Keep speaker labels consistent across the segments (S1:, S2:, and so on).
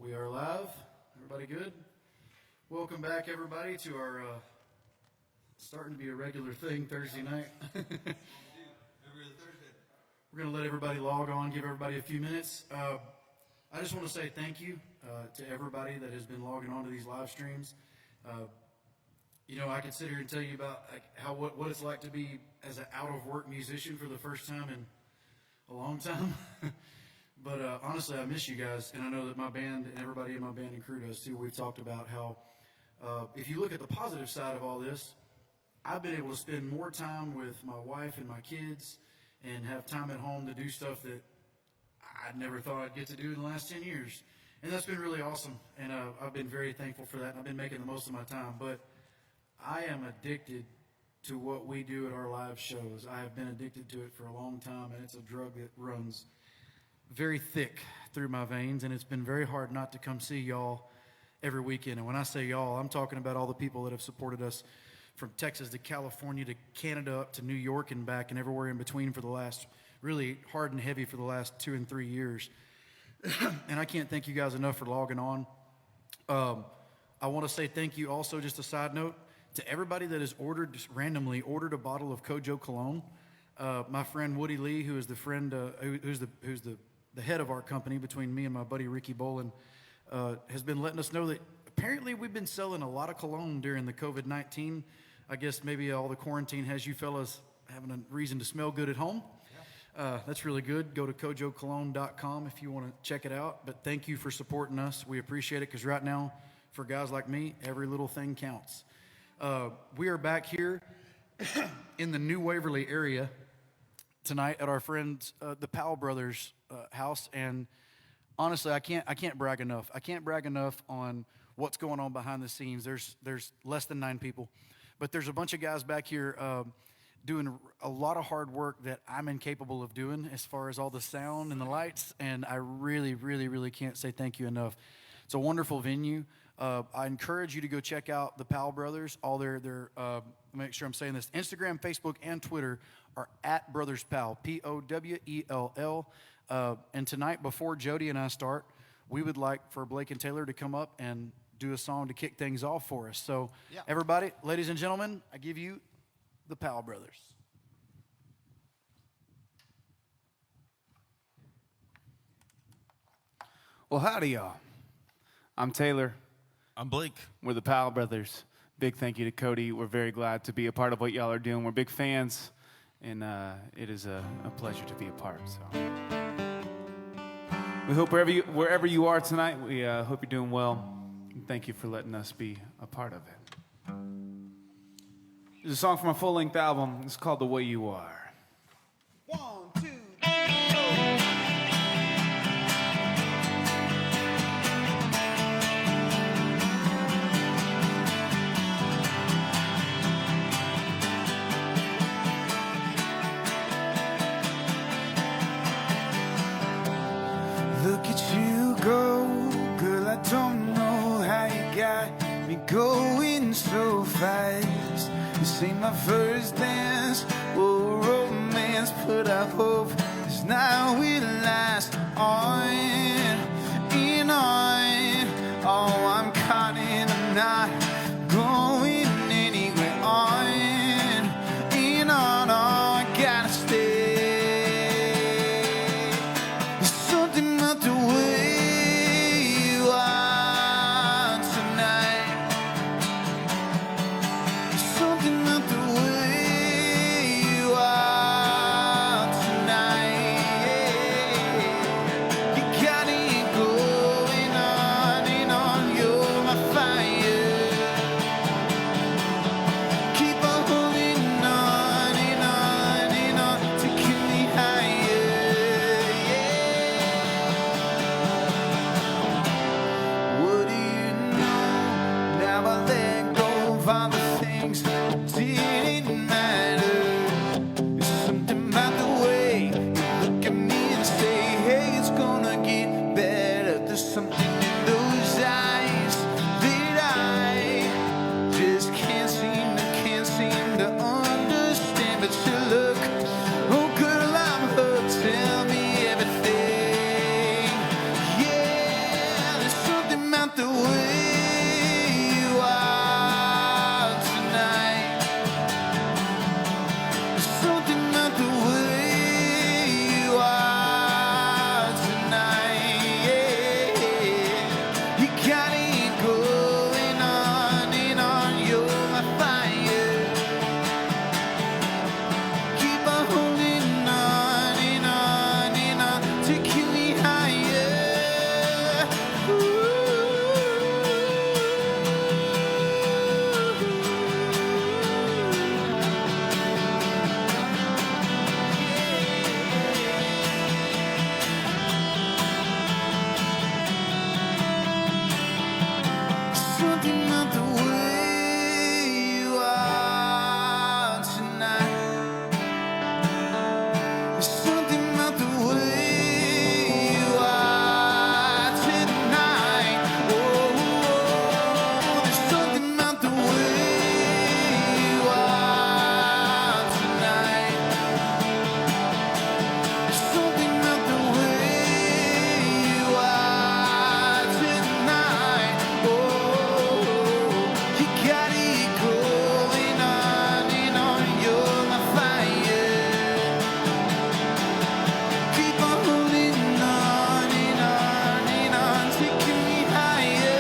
S1: We are live. Everybody good? Welcome back, everybody, to our starting to be a regular thing Thursday night. We're going to let everybody log on, give everybody a few minutes. I just want to say thank you to everybody that has been logging on to these live streams. I could sit here and tell you about what it's like to be as an out-of-work musician for the first time in a long time. But honestly, I miss you guys, and I know that my band and everybody in my band and crew does too. We've talked about how if you look at the positive side of all this, I've been able to spend more time with my wife and my kids and have time at home to do stuff that I never thought I'd get to do in the last 10 years. And that's been really awesome, and I've been very thankful for that, and I've been making the most of my time. But I am addicted to what we do at our live shows. I have been addicted to it for a long time, and it's a drug that runs very thick through my veins, and it's been very hard not to come see y'all every weekend. And when I say y'all, I'm talking about all the people that have supported us from Texas to California to Canada up to New York and back and everywhere in between for the last, really hard and heavy for the last 2 and 3 years. And I can't thank you guys enough for logging on. I want to say thank you also, just a side note, to everybody that has just randomly ordered a bottle of Kojo cologne. My friend Woody Lee, who is the friend, who's the head of our company between me and my buddy Ricky Bolin, has been letting us know that apparently we've been selling a lot of cologne during the COVID-19. I guess maybe all the quarantine has you fellas having a reason to smell good at home. Yeah. That's really good. Go to kojocologne.com if you want to check it out. But thank you for supporting us. We appreciate it, because right now, for guys like me, every little thing counts. We are back here in the New Waverly area tonight at our friends, the Powell Brothers house, and honestly, I can't brag enough. I can't brag enough on what's going on behind the scenes. There's less than 9 people, but there's a bunch of guys back here doing a lot of hard work that I'm incapable of doing as far as all the sound and the lights, and I really, really, really can't say thank you enough. It's a wonderful venue. I encourage you to go check out the Powell Brothers. All their make sure I'm saying this, Instagram, Facebook, and Twitter are at Brothers Powell, Powell. And tonight, before Jody and I start, we would like for Blake and Taylor to come up and do a song to kick things off for us. So, yeah. Everybody, ladies and gentlemen, I give you the Powell Brothers.
S2: Well, howdy, y'all. I'm Taylor.
S3: I'm Blake.
S2: We're the Powell Brothers. Big thank you to Cody. We're very glad to be a part of what y'all are doing. We're big fans, and it is a pleasure to be a part. So, we hope wherever you are tonight, we hope you're doing well. And thank you for letting us be a part of it. There's a song from a full-length album. It's called "The Way You Are."
S4: 1, 2, 3, go.
S5: Look at you go, girl, I don't know how you got me going so fast. This ain't my first dance or romance, but I hope this night will last on and on. Oh, I'm caught in a knot, going anywhere on and on. Oh, I gotta stay. The way you are tonight, something about the way you are tonight. You got it You got it going on and on. You're my fire. Keep on holding on and on and on, taking me higher. Something about the way you are tonight. There's something about the way you are tonight. Oh, there's something about the way you are tonight. There's something about the way you are tonight. Oh, you got it going on and on. You're my fire. Keep on holding on and on and on, taking me higher.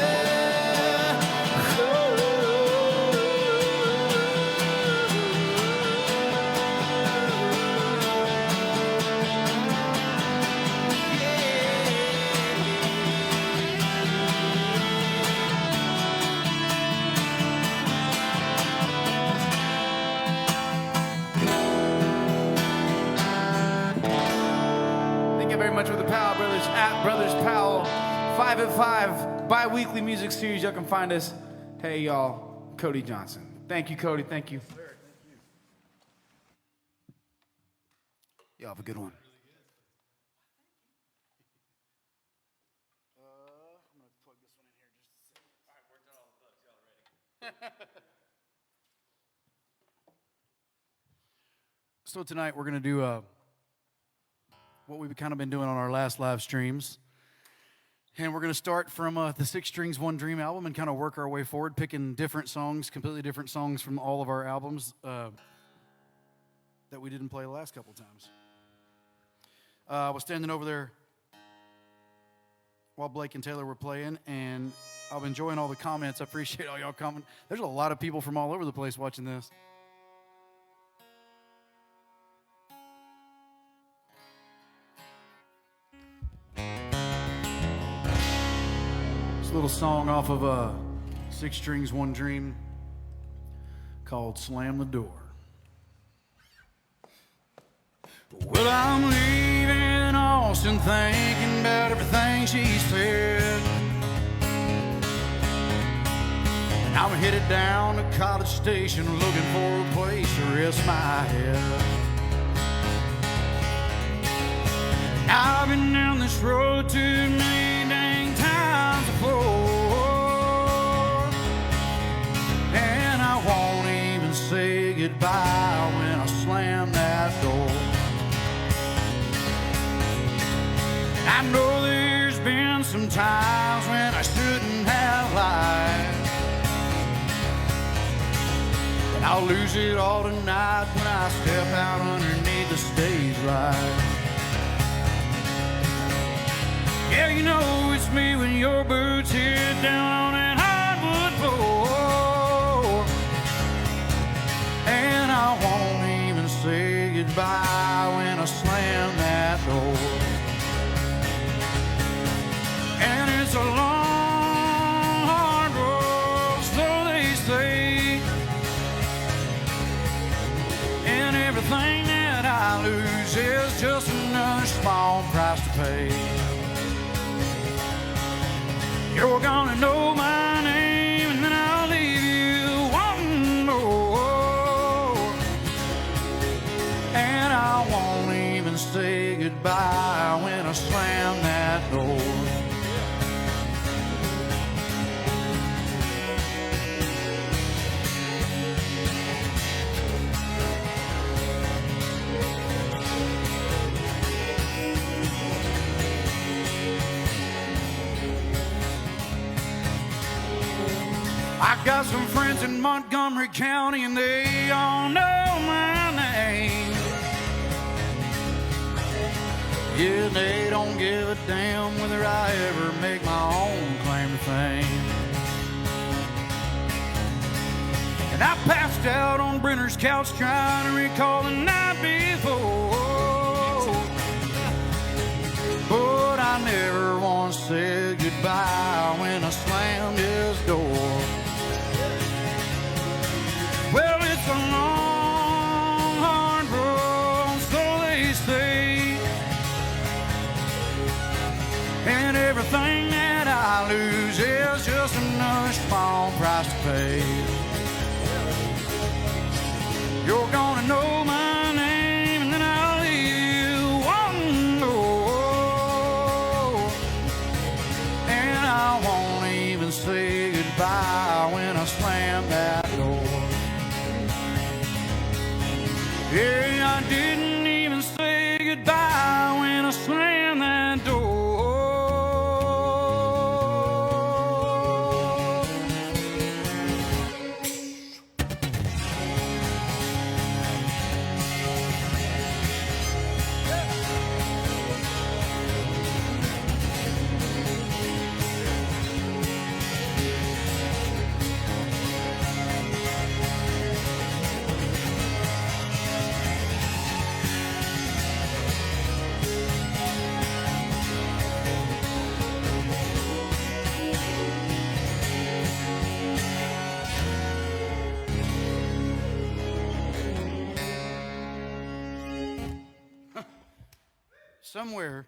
S2: Thank you very much with the Powell Brothers at Brothers Powell. 5 at 5 bi-weekly music series. Y'all can find us. Hey, y'all. Cody Johnson. Thank you, Cody. Thank you.
S1: Y'all have a good one. So tonight we're going to do what we've kind of been doing on our last live streams. And we're going to start from the Six Strings One Dream album and kind of work our way forward, picking different songs, completely different songs from all of our albums that we didn't play the last couple times. I was standing over there while Blake and Taylor were playing, and I'm enjoying all the comments. I appreciate all y'all commenting. There's a lot of people from all over the place watching this. This little song off of Six Strings One Dream called Slam the Door. Well, I'm leaving Austin thinking about everything she said. And I'm headed down to College Station looking for a place to rest my head. I've been down this road too many dang times before, and I won't even say goodbye when I slam that door. I know there's been some times when I shouldn't have lied, but I'll lose it all tonight when I step out underneath the stage light. Yeah, you know it's me when your boots hit down on that hardwood floor, and I won't even say goodbye when I slam that door. And it's a long, hard road, so they say, and everything that I lose is just another small price to pay. You're gonna know my name, and then I'll leave you wanting more, and I won't even say goodbye when I slam that door. I got some friends in Montgomery County and they all know my name. Yeah, they don't give a damn whether I ever make my own claim to fame.
S5: And I passed out on Brenner's couch trying to recall the night before. But I never once said goodbye when I slammed his door. Well, it's a long, hard road, so they say. And everything that I lose is just another small price to pay. You're gonna know my name, and then I'll leave you one more. And I won't even say goodbye when I slam that door. Yeah, I didn't even say goodbye when I slammed that door. Somewhere,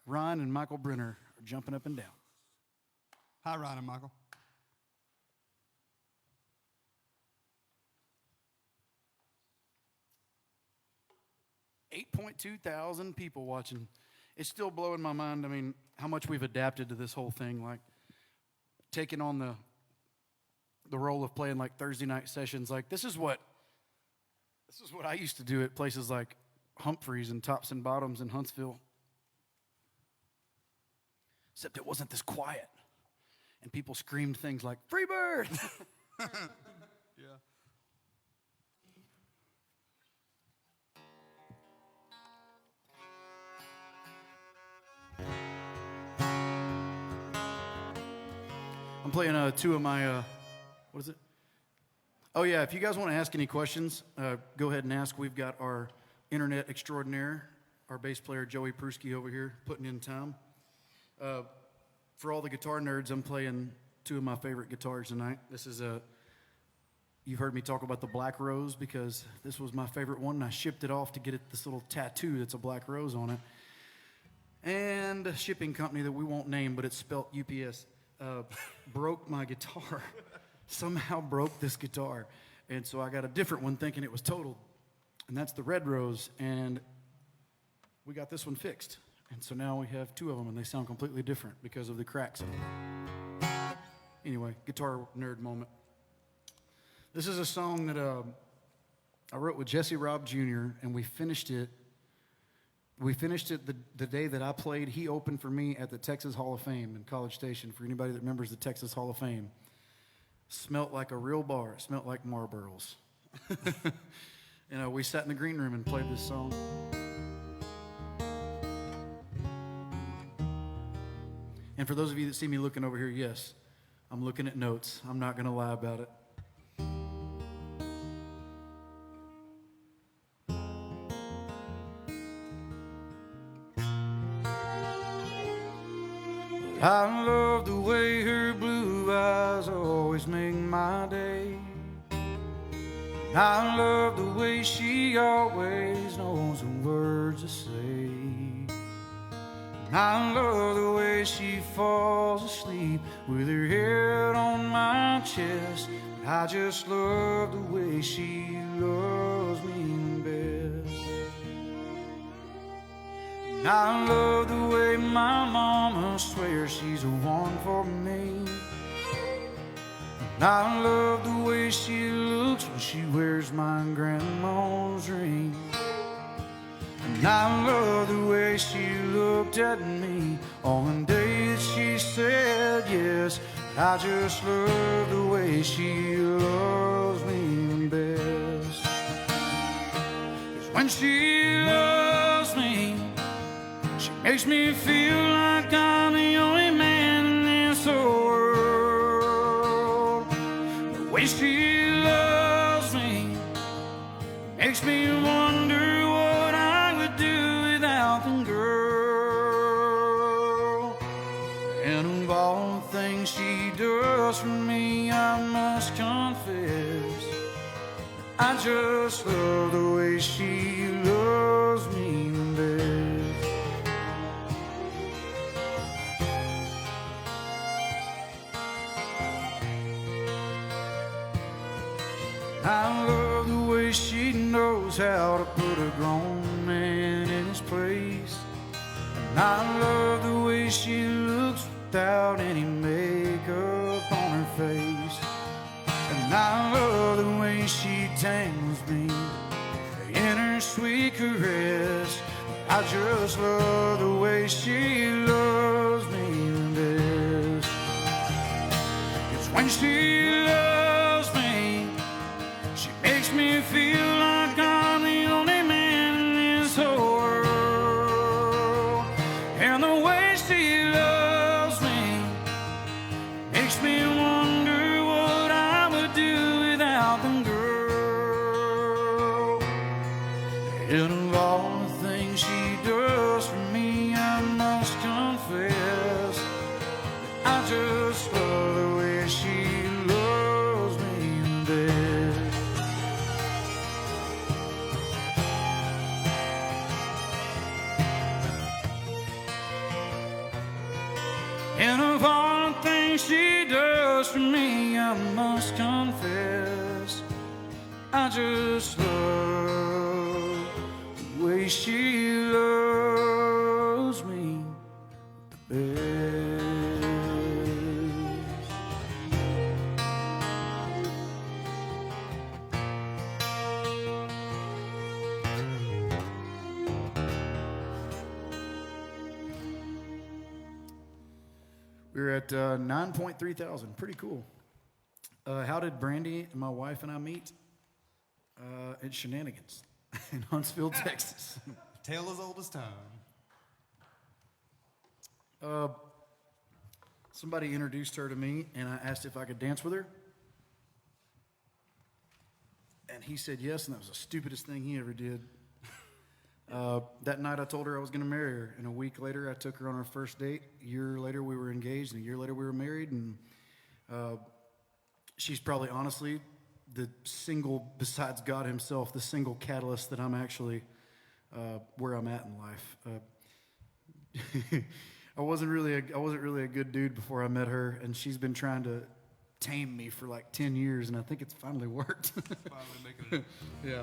S5: Ron and Michael Brenner are jumping up and down.
S4: Hi, Ron and Michael.
S1: $8,200 people watching. It's still blowing my mind. I mean, how much we've adapted to this whole thing, like taking on the role of playing like Thursday night sessions. Like this is what I used to do at places like Humphreys and Tops and Bottoms in Huntsville. Except it wasn't this quiet. And people screamed things like, "Free bird!"
S4: Yeah.
S1: I'm playing two of my, what is it? Oh yeah, if you guys want to ask any questions, go ahead and ask. We've got our internet extraordinaire, our bass player Joey Pruski over here, putting in time. For all the guitar nerds, I'm playing two of my favorite guitars tonight. This is you've heard me talk about the Black Rose because this was my favorite one, and I shipped it off to get it this little tattoo that's a black rose on it. And a shipping company that we won't name, but it's spelled UPS, broke my guitar. Somehow broke this guitar. And so I got a different one thinking it was totaled. And that's the Red Rose. And we got this one fixed. And so now we have two of them, and they sound completely different because of the cracks in them. Anyway, guitar nerd moment. This is a song that I wrote with Jesse Robb Jr., and we finished it. We finished it the day that I played. He opened for me at the Texas Hall of Fame in College Station, for anybody that remembers the Texas Hall of Fame. Smelt like a real bar. It smelt like Marlboros. We sat in the green room and played this song. And for those of you that see me looking over here, yes, I'm looking at notes. I'm not going to lie about it. I love the way her blue eyes always make my day. I love the way she always knows the words to say. I love the way she falls asleep with her head on my chest. I just love the way she loves me best. And I love the way my mama swears she's the one for me. And I love the way she looks when she wears my grandma's ring. And I love the way she looked at me on the day that she said yes. I just love the way she loves me best. 'Cause when she loves me, she makes me feel like I'm the only man in this whole world. The way she
S5: things she does for me, I must confess. I just love the way she loves me the best. I love the way she knows how to put a grown man in his place. And I love the way she looks without any makeup on her face. And I love the way she tangles me in her sweet caress. I just love the way she loves me the best. It's when she loves me, she makes me feel like I'm the only man in this whole world. And the way she loves me makes me wonder what I would do without them, girl. And of all the things she does for me, I must confess that I just love the way she loves me the best. And of all the things she does for me, I must confess, I just love the way she loves me the best. We're at 9.3 thousand. Pretty cool. How did Brandy, my wife, and I meet? At Shenanigans in Huntsville, Texas.
S4: Tale as old as time.
S5: Somebody introduced her to me, and I asked if I could dance with her. And he said yes, and that was the stupidest thing he ever did. That night I told her I was going to marry her, and a week later I took her on our first date. A year later we were engaged, and a year later we were married, and she's probably honestly the single, besides God himself, the single catalyst that I'm actually where I'm at in life. I wasn't really a good dude before I met her, and she's been trying to tame me for like 10 years, and I think it's finally worked.
S4: Finally making it.
S5: Yeah.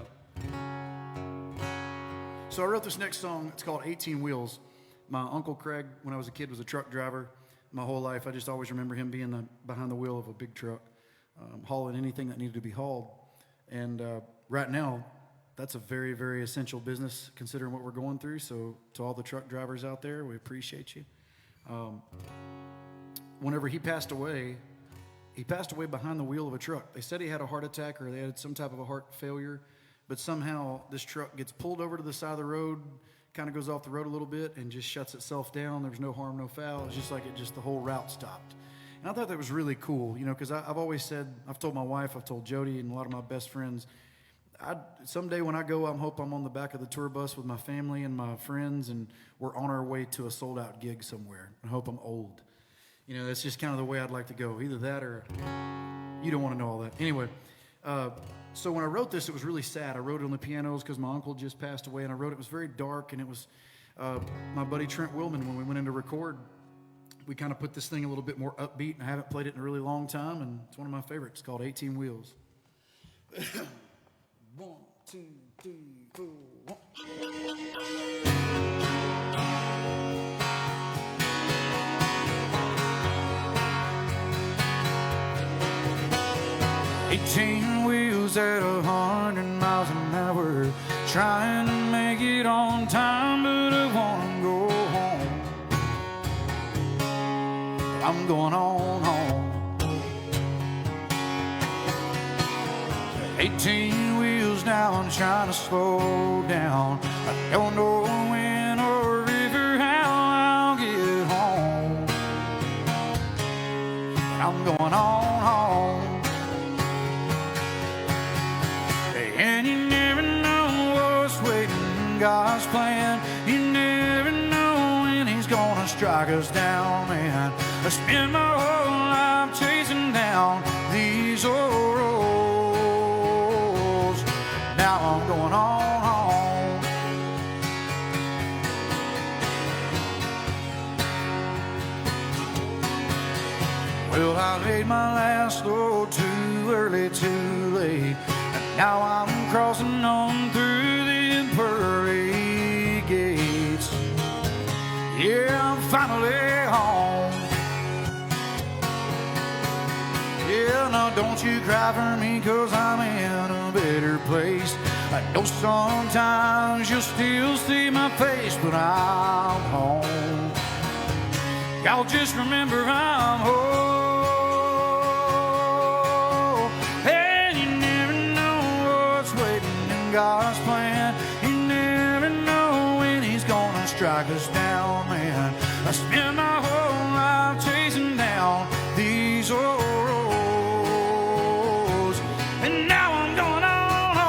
S5: So I wrote this next song. It's called 18 Wheels. My Uncle Craig, when I was a kid, was a truck driver. My whole life, I just always remember him being behind the wheel of a big truck, hauling anything that needed to be hauled. And right now, that's a very, very essential business considering what we're going through. So to all the truck drivers out there, we appreciate you. Whenever he passed away behind the wheel of a truck. They said he had a heart attack or they had some type of a heart failure, but somehow this truck gets pulled over to the side of the road, kind of goes off the road a little bit and just shuts itself down. There's no harm, no foul. It's just like the whole route stopped. And I thought that was really cool, because I've always said, I've told my wife, I've told Jody and a lot of my best friends, someday when I go, I hope I'm on the back of the tour bus with my family and my friends, and we're on our way to a sold-out gig somewhere. I hope I'm old. That's just kind of the way I'd like to go. Either that or you don't want to know all that. Anyway, so when I wrote this, it was really sad. I wrote it on the pianos because my uncle just passed away, and it was very dark, and it was my buddy Trent Willman, when we went in to record, we kind of put this thing a little bit more upbeat, and I haven't played it in a really long time, and it's one of my favorites. It's called 18 Wheels. 1, 2, 3, 4, 1. 18 wheels at 100 miles an hour, trying to make it on time, but I wanna go home. I'm going on home. 18 wheels now, I'm trying to slow down. I don't know when or if or how I'll get home. I'm going on home. And you never know what's waiting in God's plan. You never know when he's gonna strike us down, man. I spend my whole going on home. Well, I laid my last load too early, too late, and now I'm crossing on through the pearly gates. Yeah, I'm finally home. Yeah, now don't you cry for me, 'cause I'm in a better place. I know sometimes you'll still see my face when I'm home. Y'all just remember I'm home. And you never know what's waiting in God's plan. You never know when He's gonna strike us down, man. I spend my whole life chasing down these old roads, and now I'm going on home.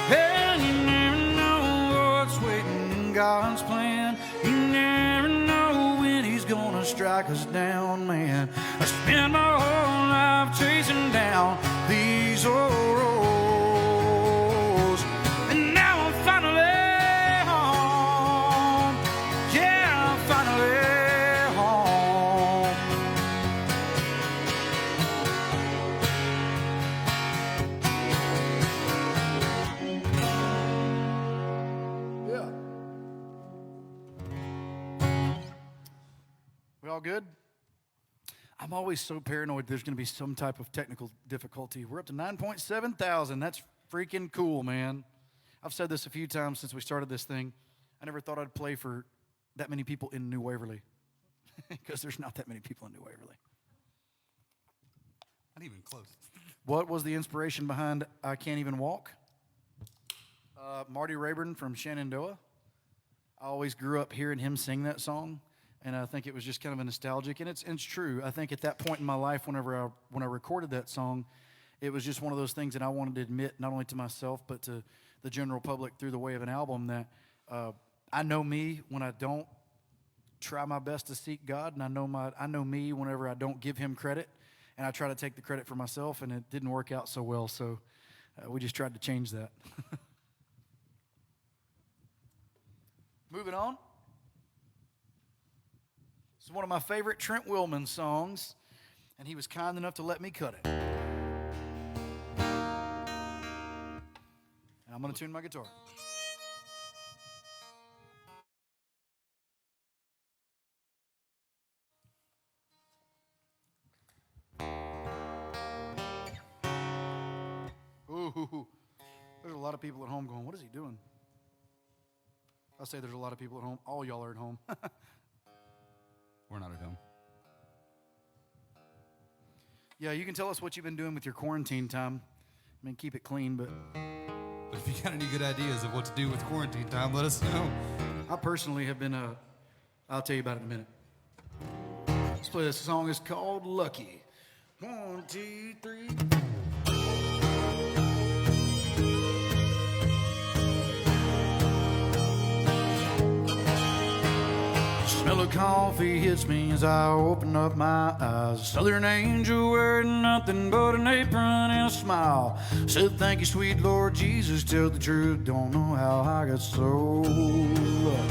S5: And you never know what's waiting in God's plan. You never know when He's gonna strike us down, man. I spend my whole life chasing down these old roads, and now I'm finally home. Yeah, I'm finally home. Yeah. We all good? I'm always so paranoid there's going to be some type of technical difficulty. We're up to 9.7 thousand. That's freaking cool, man. I've said this a few times since we started this thing. I never thought I'd play for that many people in New Waverly, because there's not that many people in New Waverly.
S4: Not even close.
S5: What was the inspiration behind I Can't Even Walk? Marty Rayburn from Shenandoah. I always grew up hearing him sing that song, and I think it was just kind of a nostalgic, and it's true. I think at that point in my life, when I recorded that song, it was just one of those things that I wanted to admit not only to myself but to the general public through the way of an album, that I know me when I don't try my best to seek God, and I know me whenever I don't give Him credit, and I try to take the credit for myself, and it didn't work out so well. So we just tried to change that. Moving on. This is one of my favorite Trent Willman songs, and he was kind enough to let me cut it. And I'm going to tune my guitar. Ooh, there's a lot of people at home going, what is he doing? I say there's a lot of people at home. All y'all are at home.
S4: We're not at home.
S5: Yeah, you can tell us what you've been doing with your quarantine time. I mean, keep it clean, but
S4: But if you got any good ideas of what to do with quarantine time, let us know.
S5: I personally have been, I'll tell you about it in a minute. Let's play this song. It's called Lucky. 1, 2, 3. Smell of coffee hits me as I open up my eyes. Southern angel wearing nothing but an apron and a smile. Said, thank you, sweet Lord Jesus, tell the truth, don't know how I got so lucky.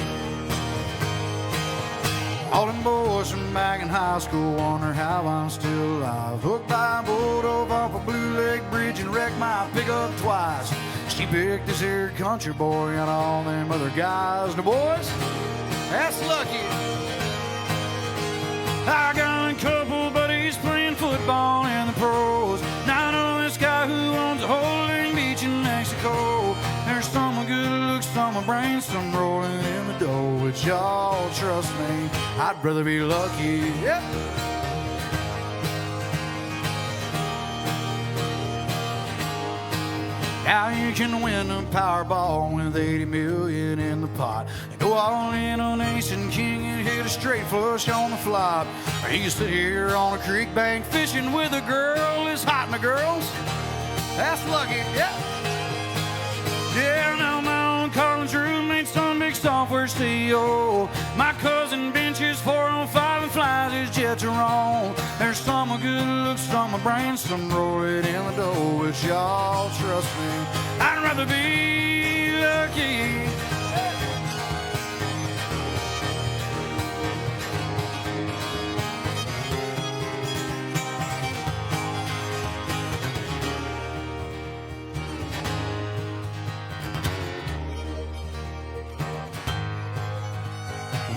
S5: All them boys from back in high school wonder how I'm still alive. Hooked by a boat off a Blue Lake Bridge and wrecked my pickup twice. She picked this here country boy and all them other guys. Now boys, that's lucky. I got a couple buddies playing football in the pros. Now I know this guy who owns a holding beach in Mexico. There's some with good looks, some with brains, some rolling in the dough. But y'all trust me, I'd rather be lucky. Yep. Now you can win a Powerball with 80 million in the pot. And go all in on Ace and King and hit a
S1: straight flush on the flop. He used to sit here on a creek bank fishing with a girl. It's hot in the girls. That's lucky, yeah. Yeah, now my own Carlin's roommate's some big software CEO. My cousin benches 405 and flies his jet to Rome. There's some a good looks, some a brains, some roll it in the dough. But y'all trust me, I'd rather be lucky.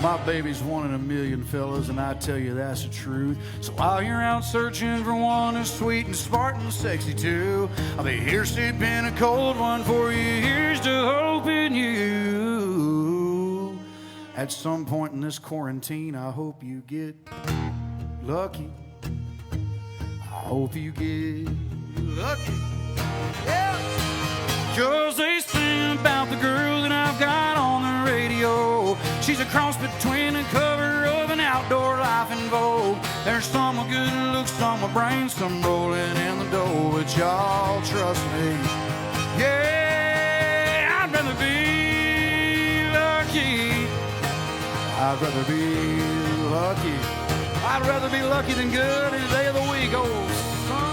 S1: My baby's one in a million, fellas, and I tell you that's the truth. So while you're out searching for one who's sweet and smart and sexy too, I'll be here sipping a cold one for you. Here's to hoping you. At some point in this quarantine, I hope you get lucky. I hope you get lucky. Yeah. 'Cause they sing about the girl that I've got on the radio. She's a cross between a cover of an outdoor life in vogue. There's some with good looks, some with brains, some rolling in the dough. But y'all trust me, yeah, I'd rather be lucky. I'd rather be lucky. I'd rather be lucky than good any day of the week, old son.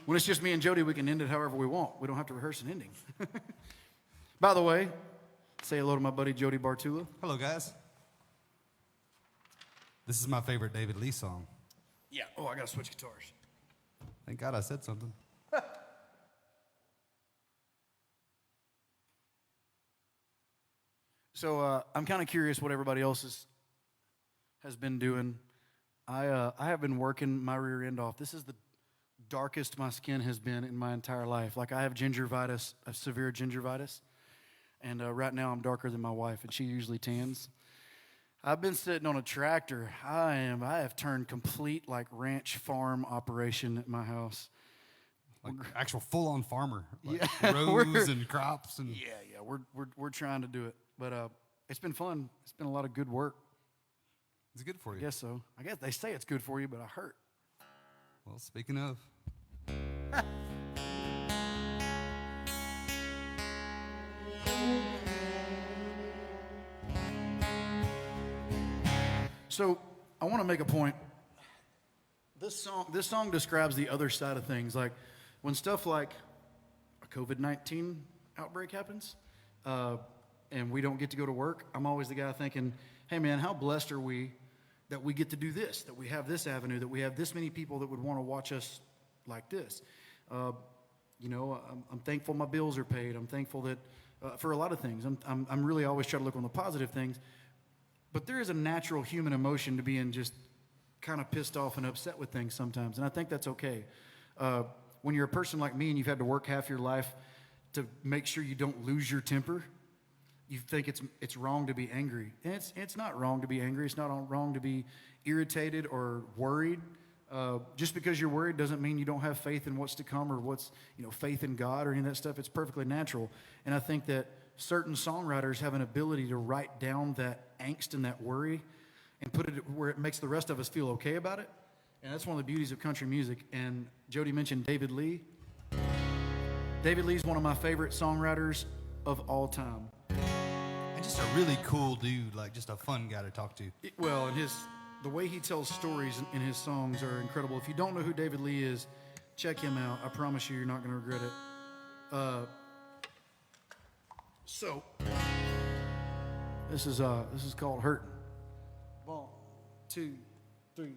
S1: When it's just me and Jody, we can end it however we want. We don't have to rehearse an ending. By the way, say hello to my buddy Jody Bartula.
S4: Hello, guys. This is my favorite David Lee song.
S1: Yeah. Oh, I gotta switch guitars.
S4: Thank God I said something.
S1: So I'm kind of curious what everybody else has been doing. I have been working my rear end off. This is the darkest my skin has been in my entire life. Like I have gingivitis, a severe gingivitis, and right now I'm darker than my wife, and she usually tans. I've been sitting on a tractor. I have turned complete like ranch farm operation at my house.
S4: Like actual full-on farmer. Like
S1: Yeah,
S4: rows and crops and
S1: Yeah. We're trying to do it, but it's been fun. It's been a lot of good work.
S4: it's good for you.
S1: I guess so. I guess they say it's good for you, but I hurt.
S4: Well, speaking of,
S1: So I want to make a point. This song describes the other side of things. Like when stuff like a COVID-19 outbreak happens, and we don't get to go to work, I'm always the guy thinking, hey man, how blessed are we that we get to do this, that we have this avenue, that we have this many people that would want to watch us like this. I'm thankful my bills are paid. I'm thankful that for a lot of things. I'm really always trying to look on the positive things. But there is a natural human emotion to being just kind of pissed off and upset with things sometimes, and I think that's okay. When you're a person like me and you've had to work half your life to make sure you don't lose your temper, you think it's wrong to be angry. And it's not wrong to be angry. It's not wrong to be irritated or worried. Just because you're worried doesn't mean you don't have faith in what's to come or what's, faith in God or any of that stuff. It's perfectly natural. And I think that certain songwriters have an ability to write down that angst and that worry and put it where it makes the rest of us feel okay about it. And that's one of the beauties of country music. And Jody mentioned David Lee. David Lee's one of my favorite songwriters of all time.
S4: and just a really cool dude, like just a fun guy to talk to.
S1: And the way he tells stories in his songs are incredible. If you don't know who David Lee is, check him out. I promise you're not going to regret it. So this is called Hurtin'. 1, 2, 3.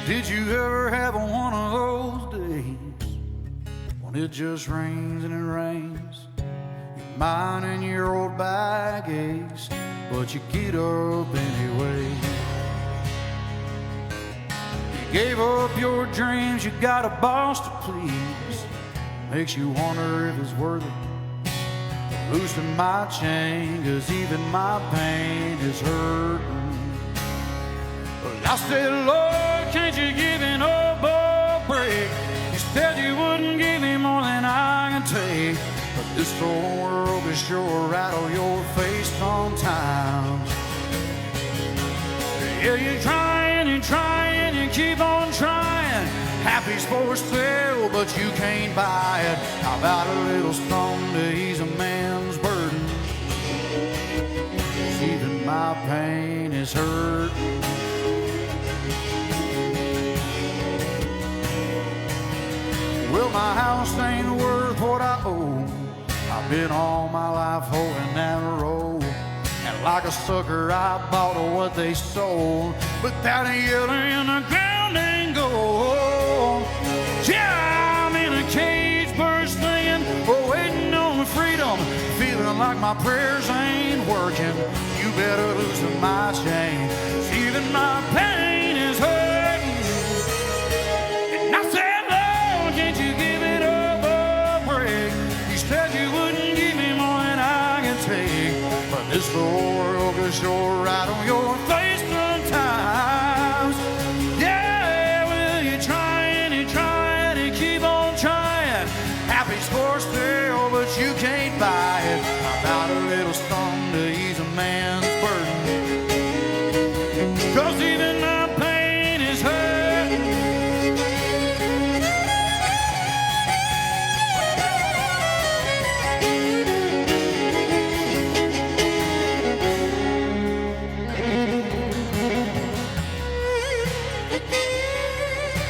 S1: Did you ever have one of those days when it just rains and it rains? Your mind and your old bag aches, but you get up anyway.
S5: gave up your dreams, you got a boss to please. Makes you wonder if it's worth it. Loosen my chain, cause even my pain is hurting. Well, I said, Lord, can't you give me no more break? You said you wouldn't give me more than I can take. But this whole world is sure rattle your face sometimes. Yeah, you're trying, you keep on trying. Happy's for sale, but you can't buy it. How about a little song to ease a man's burden? Even my pain is hurting. Well, my house ain't worth what I owe. I've been all my life holding that road. And like a sucker, I bought what they sold. But that yelling in the ground ain't gold. Yeah, I'm in a cage, birds singing, waiting on freedom. Feeling like my prayers ain't working. You better loosen my chain. Even my pain is hurting. And I said, Lord, can't you give it up a break? You said you wouldn't give me more than I can take. But this whole world is sure right on your face sometimes. Yeah, well, you're trying, you keep on trying. Happy's for sale, but you can't buy it. How about a little song to ease a man's burden? Cause even my pain is hurting.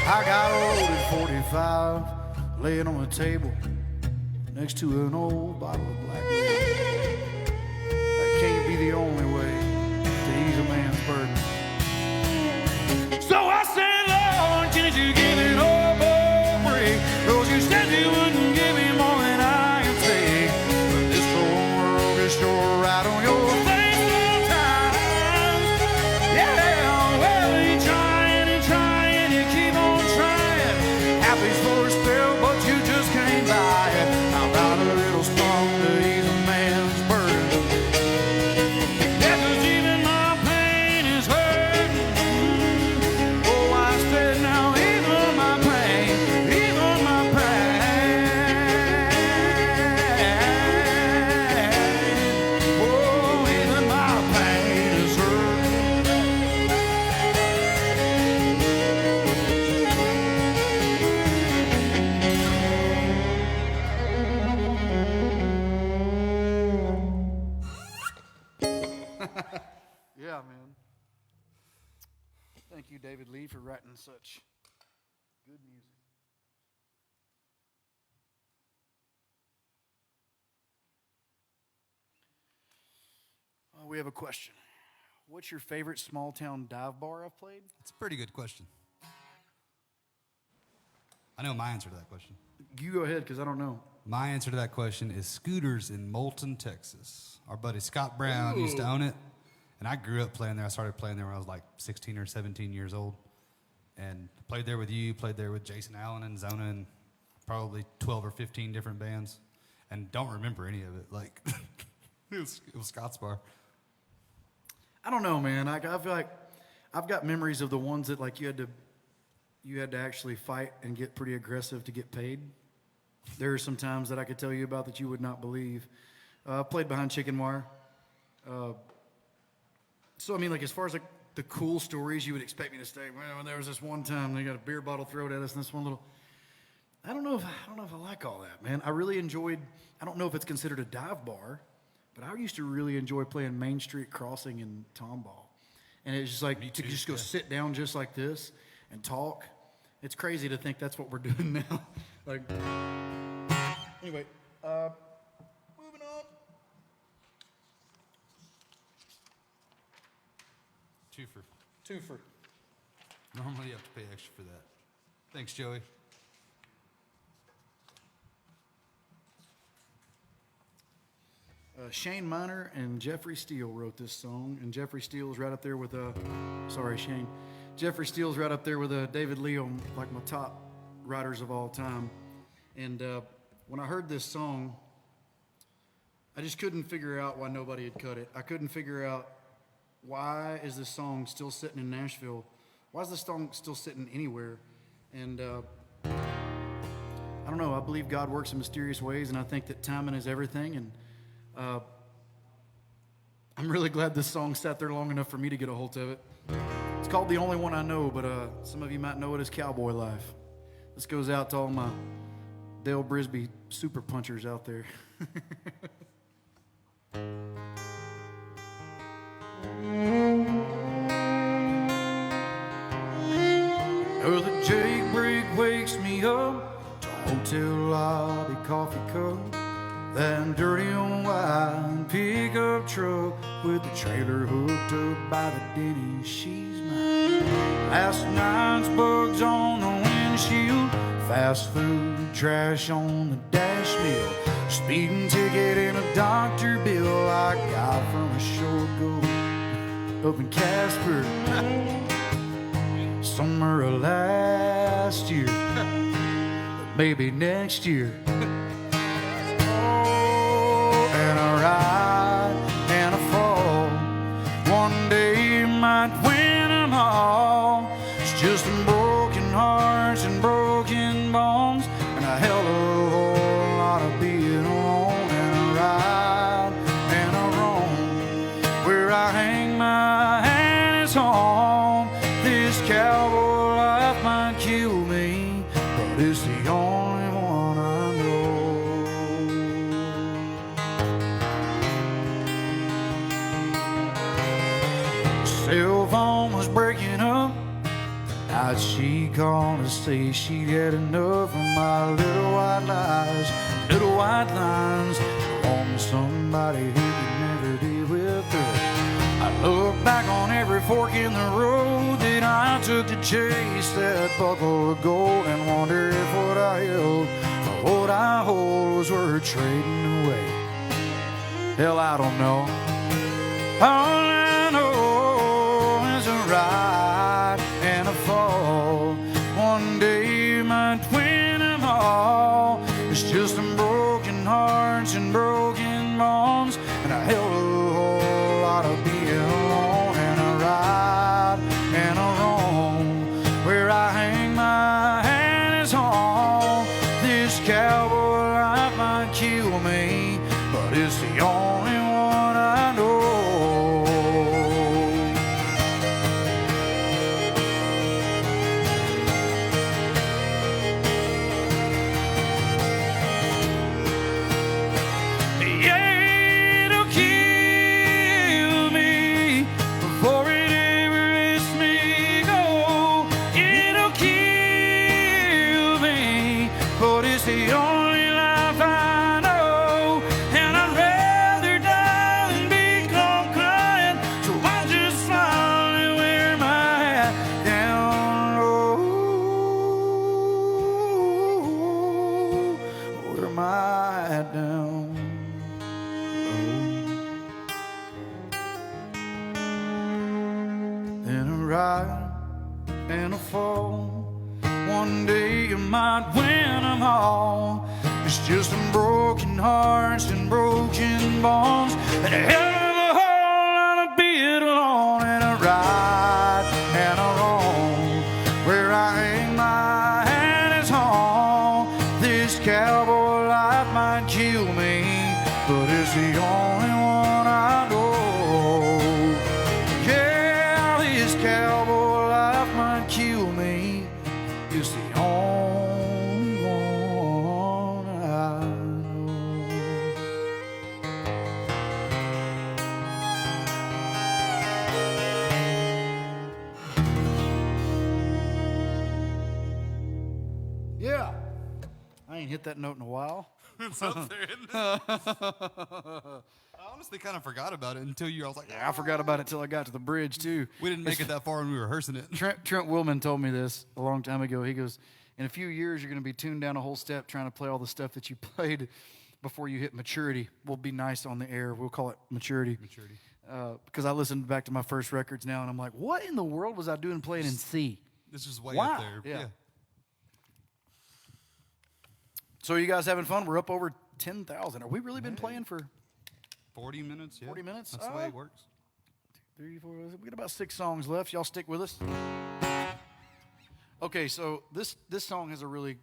S5: I got a loaded 45 laying on the table next to an old bottle of black label. That can't be the only way to ease a man's burden. So I said, Lord, can't you give it up a break? Cause you said you wouldn't give me more than I can take. But this whole world is sure right on your face sometimes. Yeah, well, you're trying, you keep on trying. Happy's for sale, but you just can't buy it. How about a little song to ease a man's burden? Yeah, 'cause even my pain is hurting. Oh, I said now, even my pain, even my pain. Oh, even my pain is hurting. Yeah, man. Thank you, David Lee, for writing such good music. We have a question. What's your favorite small town dive bar I've played?
S4: It's a pretty good question. I know my answer to that question.
S5: You go ahead, because I don't know.
S4: My answer to that question is Scooters in Moulton, Texas. Our buddy Scott Brown used to own it, and I grew up playing there. I started playing there when I was like 16 or 17 years old, and played there with you, played there with Jason Allen and Zona, and probably 12 or 15 different bands, and don't remember any of it. Like, it was Scott's bar.
S5: I don't know, man. I feel like I've got memories of the ones that like you had to actually fight and get pretty aggressive to get paid. There are some times that I could tell you about that you would not believe. I played behind chicken wire. So I mean, like as far as like the cool stories, you would expect me to say, well, there was this one time they got a beer bottle thrown at us, and this one little. I don't know if I like all that, man. I really enjoyed. I don't know if it's considered a dive bar, but I used to really enjoy playing Main Street Crossing in Tomball, and it's just like to just go sit down just like this and talk. It's crazy to think that's what we're doing now. Like, anyway, moving on. Twofer.
S4: Normally you have to pay extra for that. Thanks, Joey.
S5: Shane Miner and Jeffrey Steele wrote this song, and Jeffrey Steele is right up there with sorry, Shane.
S1: Jeffrey Steele's right up there with David Lee on like my top writers of all time. And when I heard this song, I just couldn't figure out why nobody had cut it. I couldn't figure out why is this song still sitting in Nashville? Why is this song still sitting anywhere? And I don't know. I believe God works in mysterious ways, and I think that timing is everything. And I'm really glad this song sat there long enough for me to get a hold of it. It's called The Only One I Know, but some of you might know it as Cowboy Life. This goes out to all my Dale Brisby super punchers out there. Oh, the jailbreak wakes me up to hotel lobby coffee cup. That dirty old white pickup truck with the trailer hooked up by the Denny. She's mine. Last night's bugs on the windshield, fast food trash on the dash mill, speeding ticket and a doctor bill I got from a short go up in Casper. Summer of last year, maybe next year. Oh, and a ride and a fall. One day you might win them all. It's just some broken hearts and broken bones, and a hell of a whole lot of being alone. And a ride and a roam. Where I hang my hat is home. This cowboy life might kill me, but it's the only one I know. Cell phone was breaking up. Night she called to say she'd had enough of my little white lies, little white lines. Wanting somebody who could never deal with her. I look back on every fork in the road that I took to chase that buckle of gold, and wonder if what I held or what I hold was worth trading away. Hell, I don't know. All I know is a ride and a fall. One day you might win them all. It's just some broken hearts and broken bones, and a hell of a whole lot of being alone. And a ride and a roam. Where I hang my hat is home. This cowboy life might kill me, but it's the only one I know. Yeah, it'll kill me before it ever lets me go. It'll kill me, but it's the only life I know. And I'd rather die than be caught crying, so I just smile and wear my hat down low. Wear my hat down low. And a ride and a fall. One day you might win them all. It's just some broken hearts and broken bones, and a hell of a whole lot of being alone. And a ride and a roam. Where I hang my hat is home. This cowboy life might kill me, but it's the only one I know. Yeah, this cowboy life might kill me. It's the only one I know. Yeah, I ain't hit that note in a while.
S4: It's up there, isn't it? I honestly kind of forgot about it until I was like,
S1: I forgot about it till I got to the bridge too.
S4: we didn't make it that far when we were rehearsing it.
S1: Trent Willman told me this a long time ago. He goes, in a few years, you're going to be tuned down a whole step trying to play all the stuff that you played before you hit maturity. We'll be nice on the air. We'll call it maturity. because I listened back to my first records now, and I'm like, what in the world was I doing playing in C?
S4: This is way
S1: Wow.
S4: up there.
S1: Yeah. So are you guys having fun? We're up over 10,000. Are we really been playing for
S4: 40 minutes, yeah.
S1: 40 minutes?
S4: That's the way it works.
S1: 3, 4, we got about 6 songs left. Y'all stick with us. Okay, so this song has a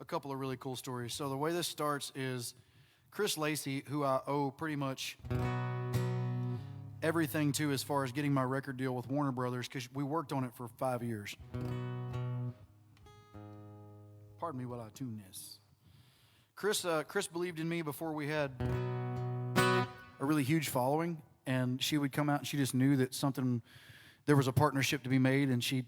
S1: couple of really cool stories. So the way this starts is Chris Lacey, who I owe pretty much everything to as far as getting my record deal with Warner Brothers, because we worked on it for 5 years. Pardon me while I tune this. Chris believed in me before we had a really huge following, and she would come out and she just knew that there was a partnership to be made, and she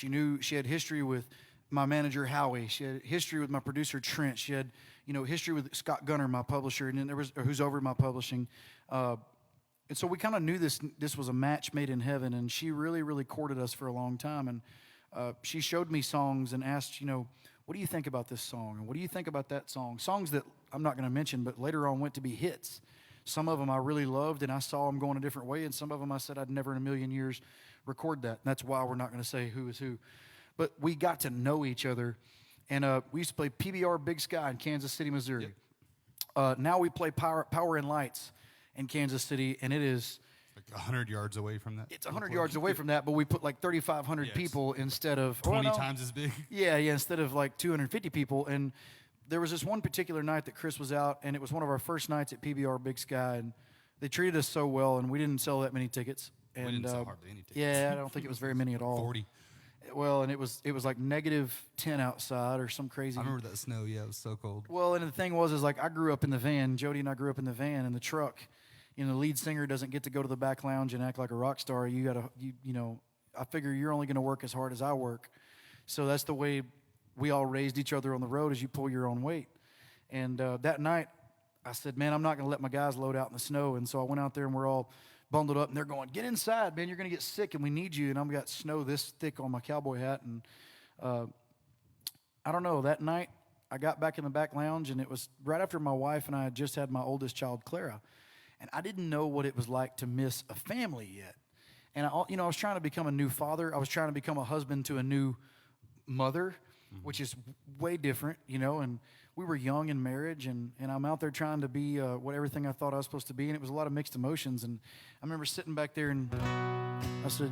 S1: knew she had history with my manager Howie. She had history with my producer Trent. She had history with Scott Gunner, my publisher, and then who's over my publishing. And so we kind of knew this was a match made in heaven, and she really, really courted us for a long time. And she showed me songs and asked, what do you think about this song? And what do you think about that song? Songs that I'm not going to mention, but later on went to be hits. Some of them I really loved, and I saw them going a different way, and some of them I said I'd never in a million years record that. And that's why we're not going to say who is who. But we got to know each other, and we used to play PBR Big Sky in Kansas City, Missouri. Yep. Now we play Power and Lights in Kansas City, and it is
S4: like 100 yards away from that.
S1: It's 100 yards away from that, but we put like 3,500 people instead of
S4: 20 times as big.
S1: Yeah, instead of like 250 people. And there was this one particular night that Chris was out, and it was one of our first nights at PBR Big Sky, and they treated us so well, and we didn't sell that many tickets. And,
S4: we didn't sell hardly any tickets.
S1: Yeah, I don't think it was very many at all.
S4: 40.
S1: Well, and it was like -10 outside or some crazy.
S4: I remember that snow. Yeah, it was so cold.
S1: Well, and the thing was like I grew up in the van. Jody and I grew up in the van and the truck. The lead singer doesn't get to go to the back lounge and act like a rock star. I figure you're only going to work as hard as I work. So that's the way we all raised each other on the road, as you pull your own weight. And that night, I said, man, I'm not going to let my guys load out in the snow. And so I went out there, and we're all bundled up, and they're going, get inside, man, you're going to get sick, and we need you. And I've got snow this thick on my cowboy hat. And I don't know, that night, I got back in the back lounge, and it was right after my wife and I had just had my oldest child, Clara. And I didn't know what it was like to miss a family yet. And I was trying to become a new father. I was trying to become a husband to a new mother, which is way different, and we were young in marriage, and I'm out there trying to be what everything I thought I was supposed to be, and it was a lot of mixed emotions. And I remember sitting back there, and I said,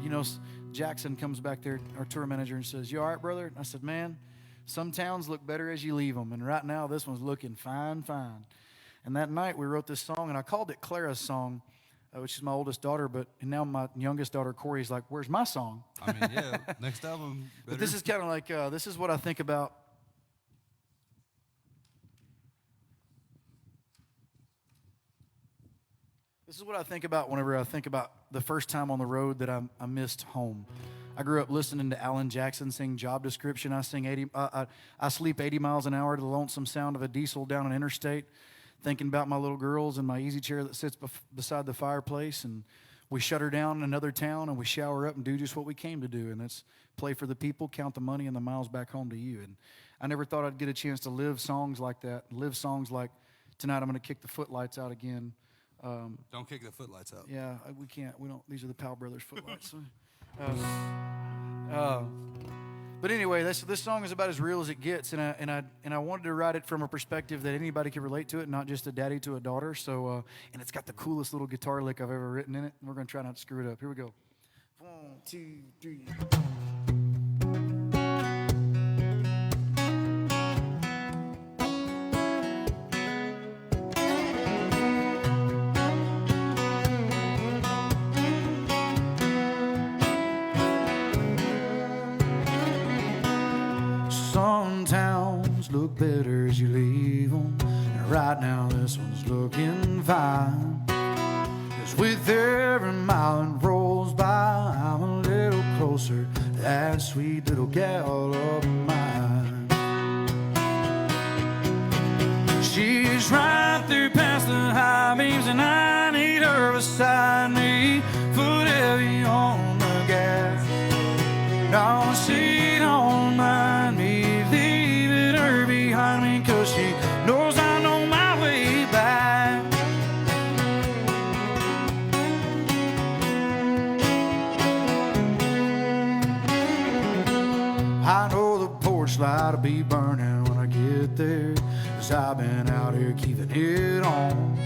S1: Jackson comes back there, our tour manager, and says, you all right, brother? And I said, man, some towns look better as you leave them, and right now this one's looking fine. And that night we wrote this song, and I called it Clara's song, which is my oldest daughter, and now my youngest daughter, Corey's like, where's my song?
S4: I mean, yeah, next album. Better.
S1: But this is kind of like, this is what I think about. This is what I think about whenever I think about the first time on the road that I missed home. I grew up listening to Alan Jackson sing Job Description. I sleep 80 miles an hour to the lonesome sound of a diesel down an interstate, thinking about my little girls in my easy chair that sits beside the fireplace. And we shut her down in another town, and we shower up and do just what we came to do, and that's play for the people, count the money, and the miles back home to you. And I never thought I'd get a chance to live songs like that, live songs like Tonight I'm going to Kick the Footlights Out Again.
S4: Don't kick the footlights out.
S1: Yeah, we can't. We don't. These are the Powell Brothers footlights. But anyway, this song is about as real as it gets, and I wanted to write it from a perspective that anybody could relate to it, not just a daddy to a daughter. So, and it's got the coolest little guitar lick I've ever written in it. We're going to try not to screw it up. Here we go. 1, 2, 3. Some towns look better as you leave them, and right now this one's looking fine. 'Cause with every mile it rolls by, I'm a little closer to that sweet little gal of mine. She's right there past the high beams, and I need her beside me, foot heavy on the gas. No, she don't mind me leaving her behind me, 'cause she knows I know my way back. flashlight will be burning when I get there, 'cause I've been out here keeping it on.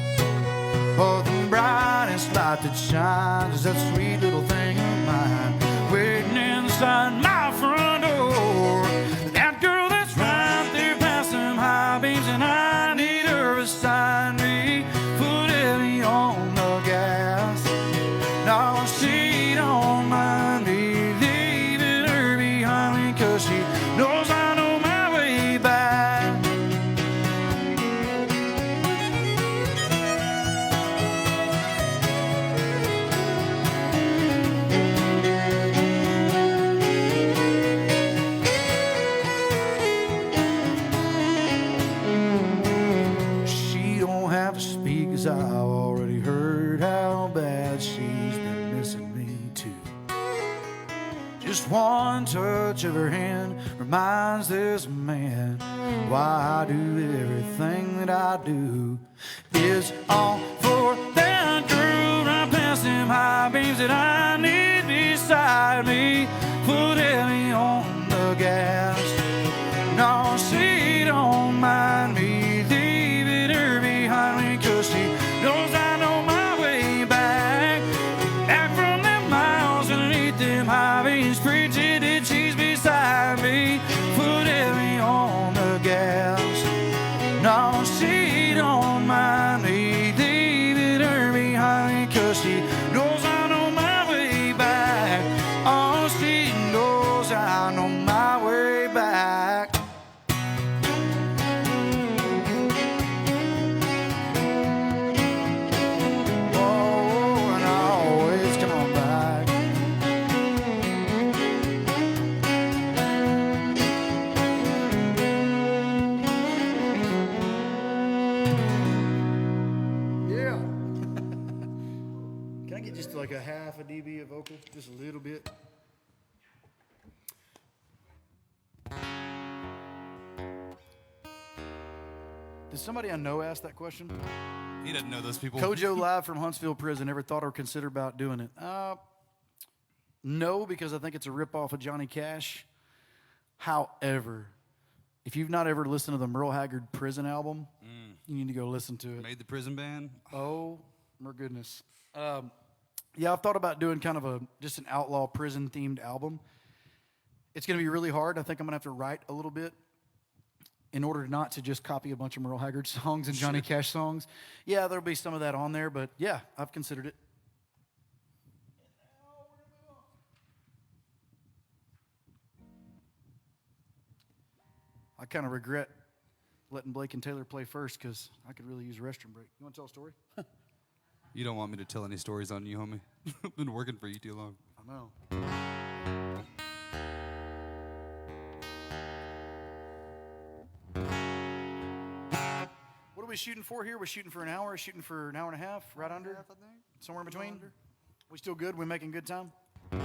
S1: Oh, the brightest light that shines is that sweet little thing of mine, waiting inside my front door. That girl that's right there past them high beams, and I need her beside me, foot heavy on the gas. No, she don't mind me leaving her behind me, 'cause she knows I know my way back. She don't have to speak, 'cause I've already heard how bad she's been missing me too. Just one touch of her hand reminds this man why I do everything that I do. It's all for that girl right past them high beams that I need beside me, foot heavy on the gas. No, she don't mind me leaving her behind me, 'cause she knows I know my way back. Back from them miles underneath them high beams, pretending she's beside me, foot heavy on the gas. No, she don't mind me leaving her behind me, 'cause she knows I know my way back. Oh, she knows I know my way back. Oh, and I always come on back. Yeah. Can I get just like a half a dB of vocal? Just a little bit. Did somebody I know ask that question?
S4: He doesn't know those people.
S1: Kojo live from Huntsville prison. Ever thought or considered about doing it? No, because I think it's a ripoff of Johnny Cash. However, if you've not ever listened to the Merle Haggard Prison album, you need to go listen to it.
S4: Made the prison band.
S1: Oh my goodness. Yeah, I've thought about doing kind of just an outlaw prison themed album. It's going to be really hard. I think I'm going to have to write a little bit in order not to just copy a bunch of Merle Haggard songs and Johnny Cash songs. Yeah, there'll be some of that on there, but yeah, I've considered it. I kind of regret letting Blake and Taylor play first, because I could really use a restroom break. You want to tell a story?
S4: You don't want me to tell any stories on you, homie. I've been working for you too long.
S1: I know. What are we shooting for here? We're shooting for an hour, shooting for an hour and a half, right under?
S4: I think.
S1: Somewhere in between? We still good? We making good time?
S4: I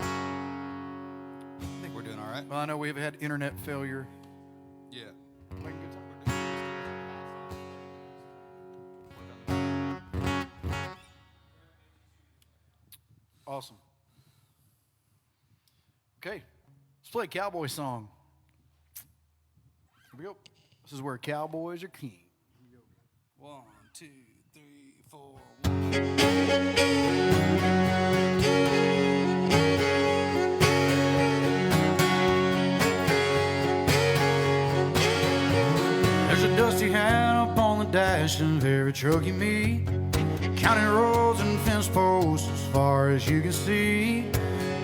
S4: think we're doing all right.
S1: Well, I know we've had internet failure.
S4: Yeah.
S1: Making good time? Awesome. Okay, let's play a cowboy song. Here we go. This is where cowboys are king.
S4: 1, 2, 3, 4.
S1: There's a dusty hat up on the dash of every truck you meet. County roads and fence posts as far as you can see.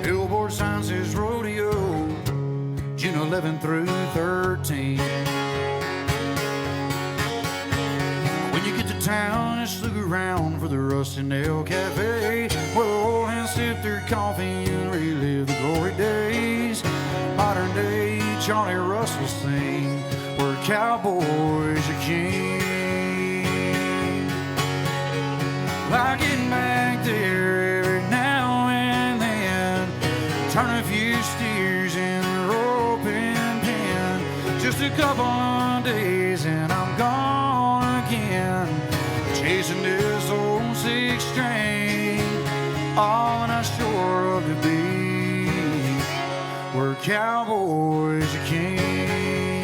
S1: Billboard sign says rodeo, June 11 through 13. When you get to town, just look around for the Rusty Nail Cafe, where the old hands sip their coffee and relive the glory days. Modern day Charlie Russell sing, where cowboys are king. I get back there every now and then, turn a few steers in the rope and pen. Just a couple of days and I'm gone again, chasing this old 6-string. All that I sure love to be, where cowboys are king.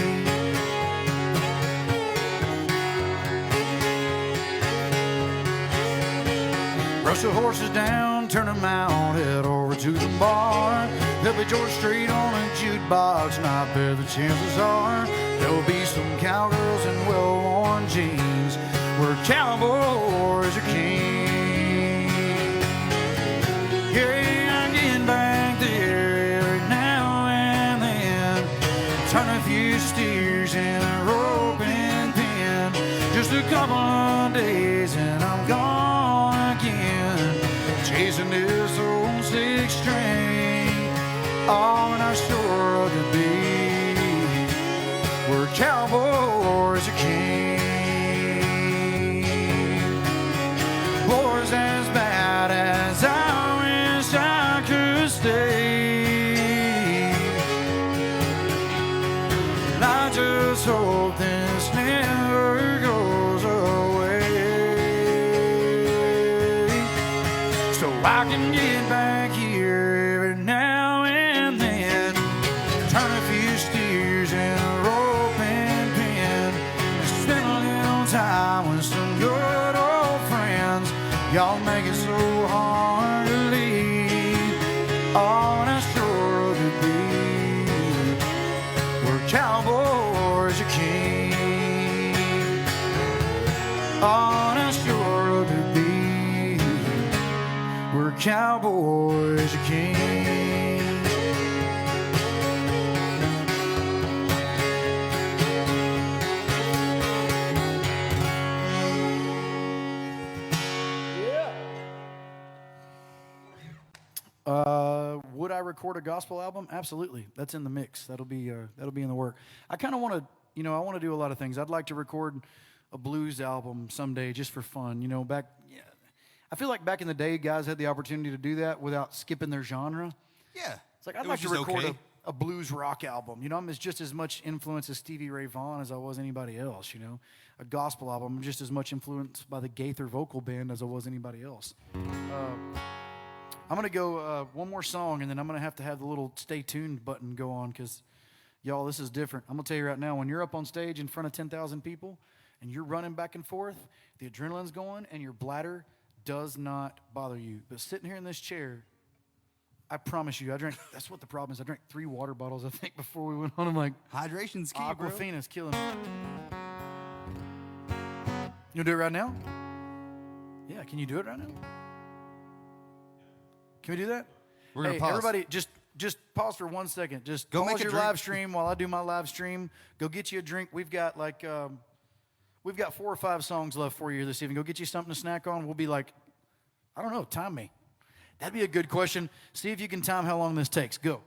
S1: Wash the horses down, turn them out, head over to the bar. There'll be George Strait on a jukebox, and I bet the chances are there'll be some cowgirls in well-worn jeans where cowboys are king. Yeah, I get back there every now and then, turn a few steers in a rope and pin. Just a couple of days and I'm gone again, chasing this old six string. Oh, and I sure ought to be where cowboys are king. Boys, as bad as I wish I could stay, and I just hope this never goes away, so I can get back here every now and then, turn a few steers in a rope and pin, and spend a little time with some good old friends. Y'all make it so hard to leave. Oh, and I sure could be where cowboys are king. Oh, and I sure could be where cowboys are king. Would I record a gospel album? Absolutely. That's in the mix. That'll be in the work. I kind of want to, I want to do a lot of things. I'd like to record a blues album someday just for fun. I feel like back in the day, guys had the opportunity to do that without skipping their genre.
S4: Yeah.
S1: It's like I'd
S4: It
S1: like
S4: was
S1: to
S4: just
S1: record
S4: okay.
S1: a blues rock album. I'm as just as much influenced as Stevie Ray Vaughan as I was anybody else. A gospel album, I'm just as much influenced by the Gaither vocal band as I was anybody else. I'm going to go one more song, and then I'm going to have the little stay tuned button go on because, y'all, this is different. I'm going to tell you right now, when you're up on stage in front of 10,000 people and you're running back and forth, the adrenaline's going, and your bladder does not bother you. But sitting here in this chair, I promise you, that's what the problem is. I drank 3 water bottles, I think, before we went on. I'm like,
S4: Hydration's key, bro.
S1: Aquafina's killing me. You want to do it right now? Yeah, can you do it right now? Can we do that?
S4: We're gonna
S1: hey,
S4: pause.
S1: Everybody, just pause for 1 second. Just
S4: Go
S1: pause
S4: make a
S1: your
S4: drink.
S1: live stream while I do my live stream. Go get you a drink. We've got 4 or 5 songs left for you this evening. Go get you something to snack on. We'll be like, I don't know, time me. That'd be a good question. See if you can time how long this takes. Go.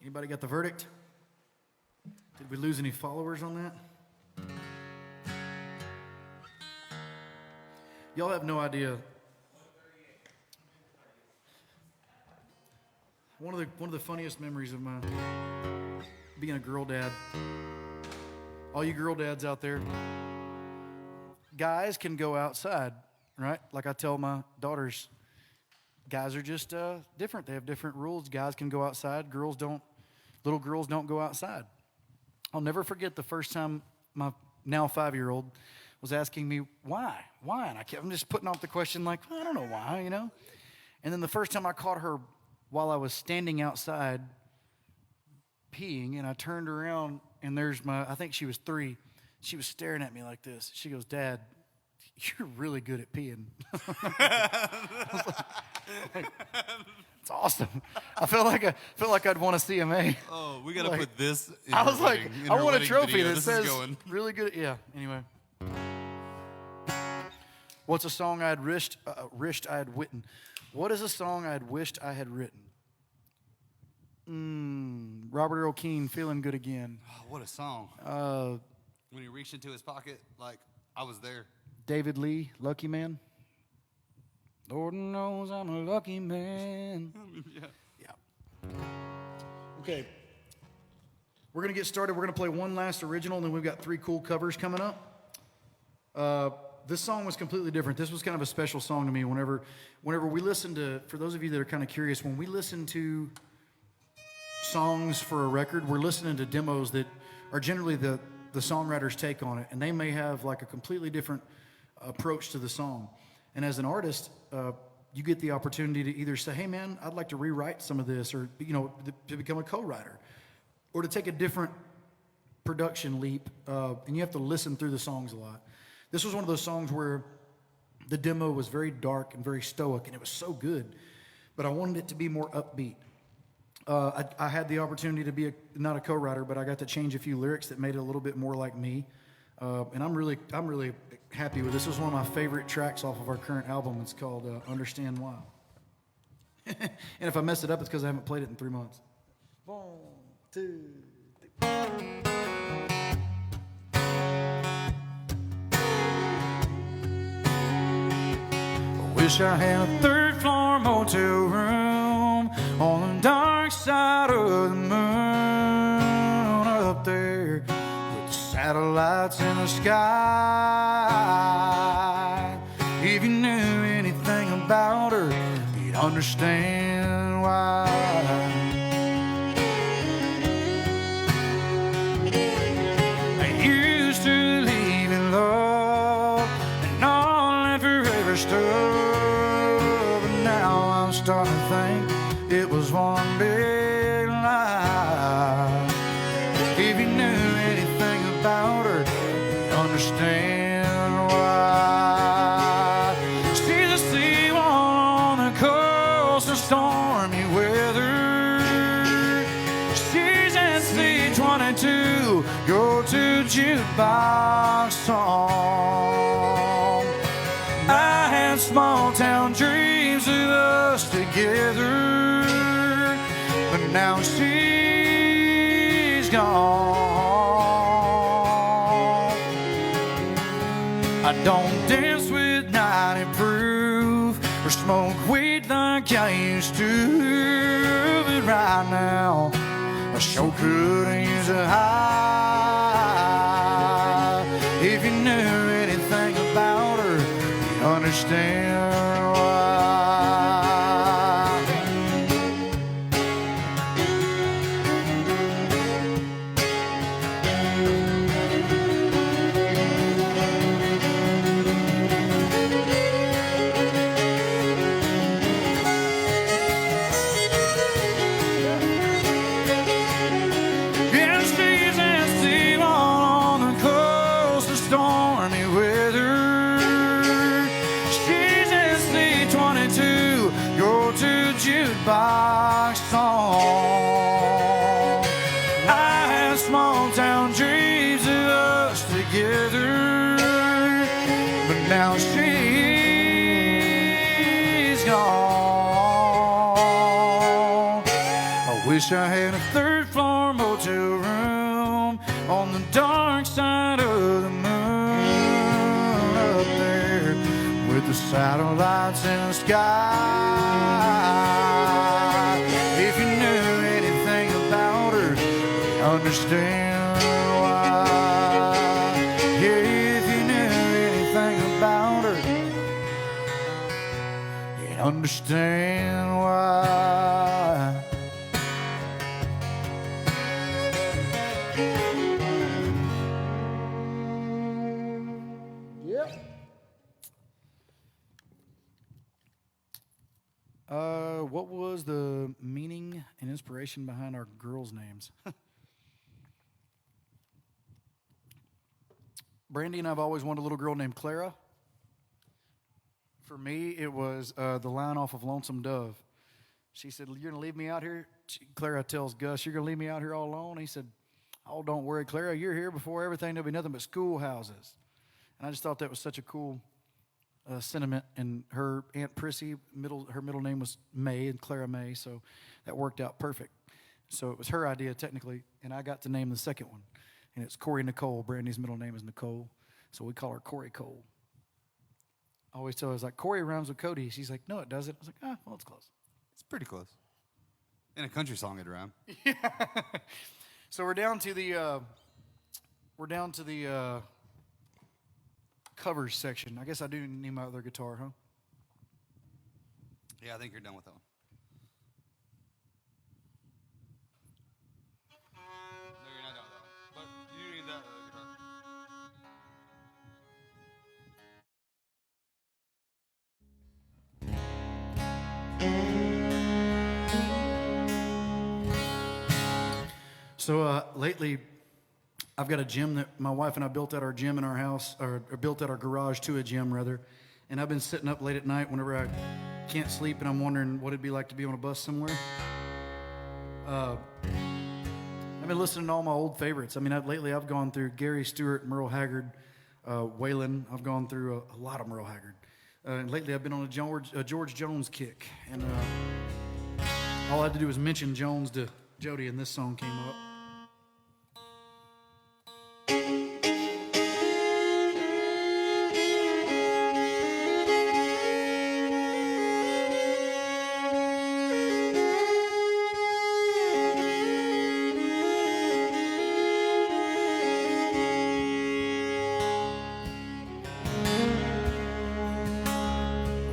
S1: Anybody got the verdict? Did we lose any followers on that? Y'all have no idea. One of the funniest memories of mine, being a girl dad. All you girl dads out there, guys can go outside, right? Like I tell my daughters, guys are just different. They have different rules. Guys can go outside. Girls don't. Little girls don't go outside. I'll never forget the first time my now 5-year-old, was asking me, why? And I'm just putting off the question like, I don't know why, you know? And then the first time I caught her while I was standing outside peeing, and I turned around, and there's I think she was 3. She was staring at me like this. She goes, Dad, you're really good at peeing. It's awesome. I felt like I'd won a CMA.
S4: Oh, we gotta
S1: Like,
S4: put this. In
S1: I
S4: her
S1: was like,
S4: wedding- in
S1: I
S4: her
S1: want a
S4: wedding
S1: trophy
S4: video.
S1: that
S4: This
S1: says
S4: is going.
S1: really good. Yeah. Anyway, what's a song I had wished I had written? What is a song I had wished I had written? Robert Earl Keen, Feeling Good Again.
S4: Oh, what a song! When he reached into his pocket, like I was there.
S1: David Lee, Lucky Man. Lord knows I'm a lucky man. Yeah. Okay. We're going to get started. We're going to play one last original, and then we've got 3 cool covers coming up. This song was completely different. This was kind of a special song to me. Whenever we listen to, for those of you that are kind of curious, when we listen to songs for a record, we're listening to demos that are generally the songwriter's take on it, and they may have like a completely different approach to the song. And as an artist, you get the opportunity to either say, hey man, I'd like to rewrite some of this, or to become a co-writer, or to take a different production leap, and you have to listen through the songs a lot. This was one of those songs where the demo was very dark and very stoic, and it was so good, but I wanted it to be more upbeat. I had the opportunity to be not a co-writer, but I got to change a few lyrics that made it a little bit more like me. And I'm really happy with this. This was one of my favorite tracks off of our current album. It's called Understand Why. And if I mess it up, it's because I haven't played it in 3 months. 1, 2, 3. I wish I had a 3rd floor motel room on the dark side of the moon up there. Satellites in the sky. If you knew anything about her, you'd understand why. I used to believe in love and all that forever stuff, but now I'm starting to think it was one big lie. If you knew anything about her, you'd understand why. She's a sea wall on the coast of stormy weather. She's at C-22, go to jukebox song. I had small town dreams of us together, but now she's gone. I don't dance with 90 proof or smoke weed like I used to, but right now I sure could use a high. If you knew anything about her, you'd understand why. Jukebox song. I had small town dreams of us together, but now she's gone. I wish I had a 3rd floor motel room on the dark side of the moon up there with the satellites in the sky. If you knew anything about her, you'd understand why. Yeah, if you knew anything about her, you'd understand why. What was the meaning and inspiration behind our girls' names? Brandy and I have always wanted a little girl named Clara. For me, it was the line off of Lonesome Dove. She said, "You're going to leave me out here?" Clara tells Gus, "You're going to leave me out here all alone?" He said, "Oh, don't worry, Clara. You're here before everything. There'll be nothing but schoolhouses." And I just thought that was such a cool sentiment. And her Aunt Prissy, her middle name was May, and Clara May, so that worked out perfect. So it was her idea, technically, and I got to name the second one. And it's Corey Nicole. Brandy's middle name is Nicole, so we call her Corey Cole. I always tell her, I was like, Corey rhymes with Cody. She's like, no, it doesn't. I was like, well, it's close.
S4: It's pretty close. In a country song, it'd rhyme.
S1: Yeah. So we're down to the covers section. I guess I do need my other guitar, huh?
S4: Yeah, I think you're done with that one. No, you're not done with that one. But you need that other guitar.
S1: So lately, I've got a gym that my wife and I built at our gym in our house, or built at our garage to a gym, rather. And I've been sitting up late at night whenever I can't sleep, and I'm wondering what it'd be like to be on a bus somewhere. I've been listening to all my old favorites. I mean, lately I've gone through Gary Stewart, Merle Haggard, Waylon. I've gone through a lot of Merle Haggard. And lately I've been on a George Jones kick. And all I had to do was mention Jones to Jody, and this song came up.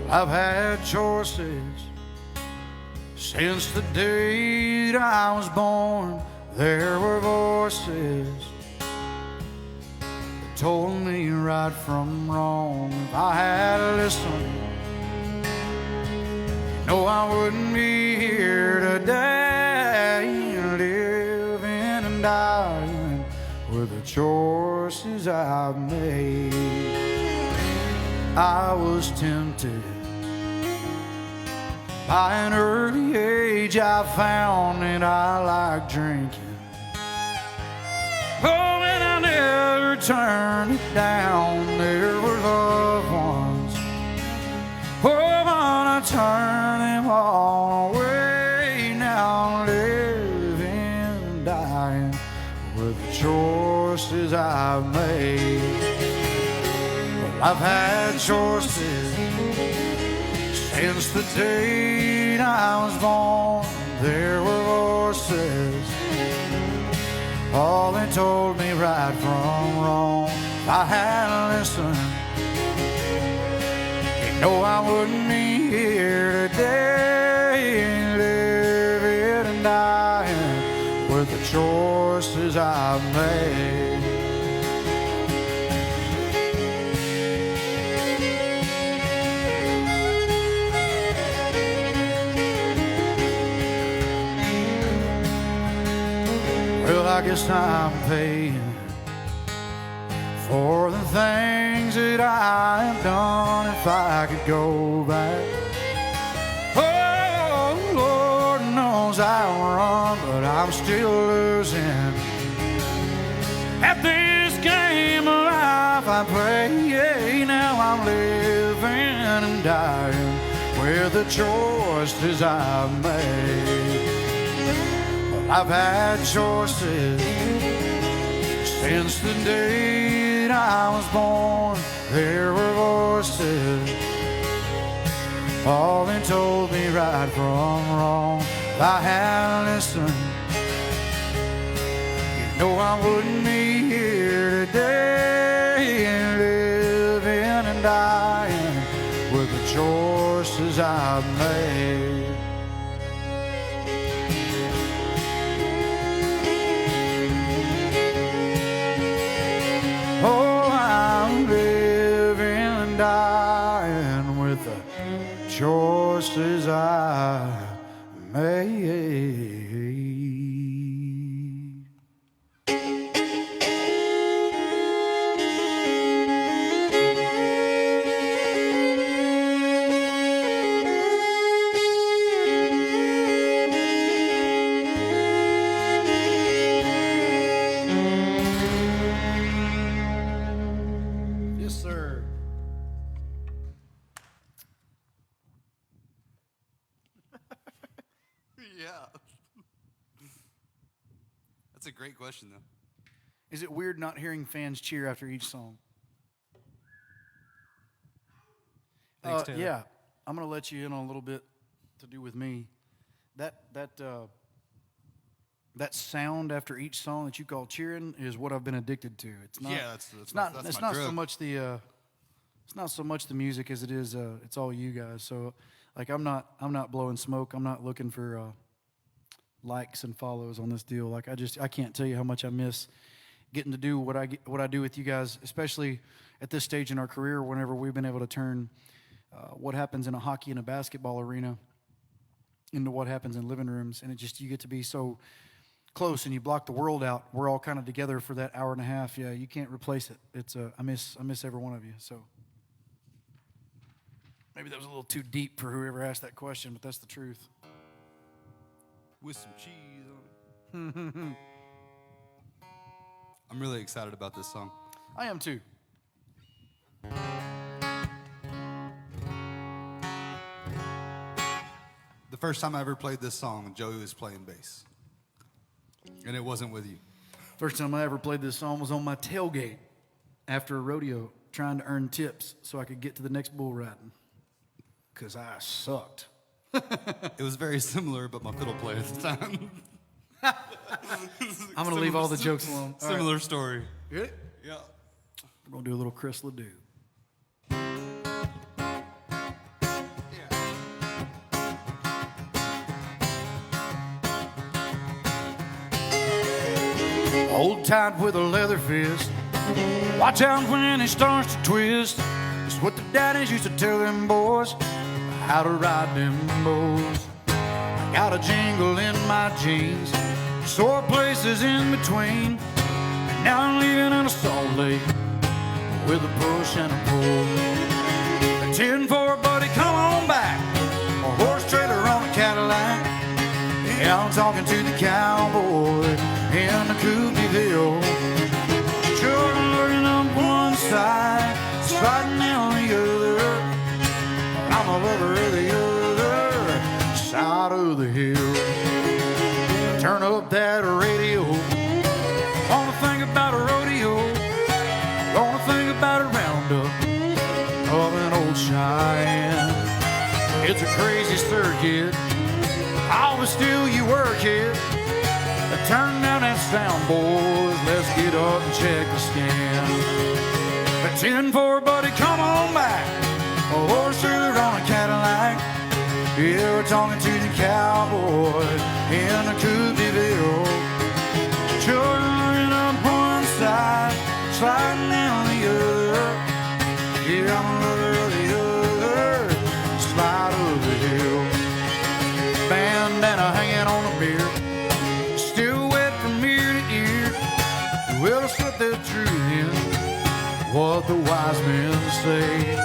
S1: I've had choices since the day that I was born. There were voices that told me right from wrong. If I had listened, no, I wouldn't be here today, living and dying with the choices I've made. I was tempted. By an early age, I found that I like drinking. Oh, and I never turned it down. There were loved ones. Oh, but I turned them all away. Now I'm living and dying with the choices I've made. Well, I've had choices since the day I was born. There were voices, all they told me right from wrong. If I had listened, you know I wouldn't be here today, living and dying with the choices I've made. Well, I guess I'm paying for the things that I have done. If I could go back, oh, Lord knows I'll run, but I'm still losing at this game of life I play. Now I'm living and dying with the choices I've made. I've had choices since the day I was born. There were voices, all they told me right from wrong. If I had listened, you know I wouldn't be here today, living and dying with the choices I've made. Oh, I'm living and dying with the
S5: choices I made.
S1: Yes, sir.
S4: Yeah. That's a great question, though.
S1: Is it weird not hearing fans cheer after each song?
S4: Thanks, Taylor.
S1: Yeah, I'm gonna let you in on a little bit to do with me. That sound after each song that you call cheering is what I've been addicted to. It's not.
S4: Yeah, that's
S1: it's
S4: my-
S1: not.
S4: that's
S1: It's
S4: my
S1: not so
S4: drug.
S1: much the. It's not so much the music as it is. It's all you guys. So, like, I'm not blowing smoke. I'm not looking for likes and follows on this deal. Like, I can't tell you how much I miss getting to do what I do with you guys, especially at this stage in our career. Whenever we've been able to turn what happens in a hockey and a basketball arena into what happens in living rooms, and you get to be so close, and you block the world out. We're all kind of together for that hour and a half. Yeah, you can't replace it. It's I miss every one of you. So maybe that was a little too deep for whoever asked that question, but that's the truth.
S4: With some cheese on it. I'm really excited about this song.
S1: I am too.
S4: The first time I ever played this song, Joey was playing bass. And it wasn't with you.
S1: First time I ever played this song was on my tailgate after a rodeo, trying to earn tips so I could get to the next bull riding. Because I sucked.
S4: It was very similar, but my fiddle player at the time.
S1: I'm going to leave all the jokes alone. All right.
S4: Similar story.
S1: Ready?
S4: Yeah.
S1: We're going to do a little Chris Ledoux. Hold tight with a leather fist. Watch out when it starts to twist. It's what the daddies used to tell them boys how to ride them bulls. I got a jingle in my jeans, sore places in between. And now I'm leaving in a Salt Lake with a push and a pull. A 10-4, buddy, come on back. A horse trailer on a Cadillac. Yeah, I'm talking to the cowboy in the Coopville. Sure, looking up one side, sliding down the other. I'm a lover of the other side of the hill. Turn up that radio. Wanna think about a rodeo. Wanna think about a roundup of an old Cheyenne. It's a crazy circuit. Oh, but still you work it. Turn down that sound, boys. Let's get up and check the scan. A 10-4, buddy, come on back. A horse trailer on a Cadillac. Yeah, we're talking to the cowboy in the Coopville. Children up one side, sliding down the other. Yeah, I'm a lover of the other side of the hill. Bandana hanging on a beer, still wet from ear to ear. Well, I slip that truth in what the wise men say.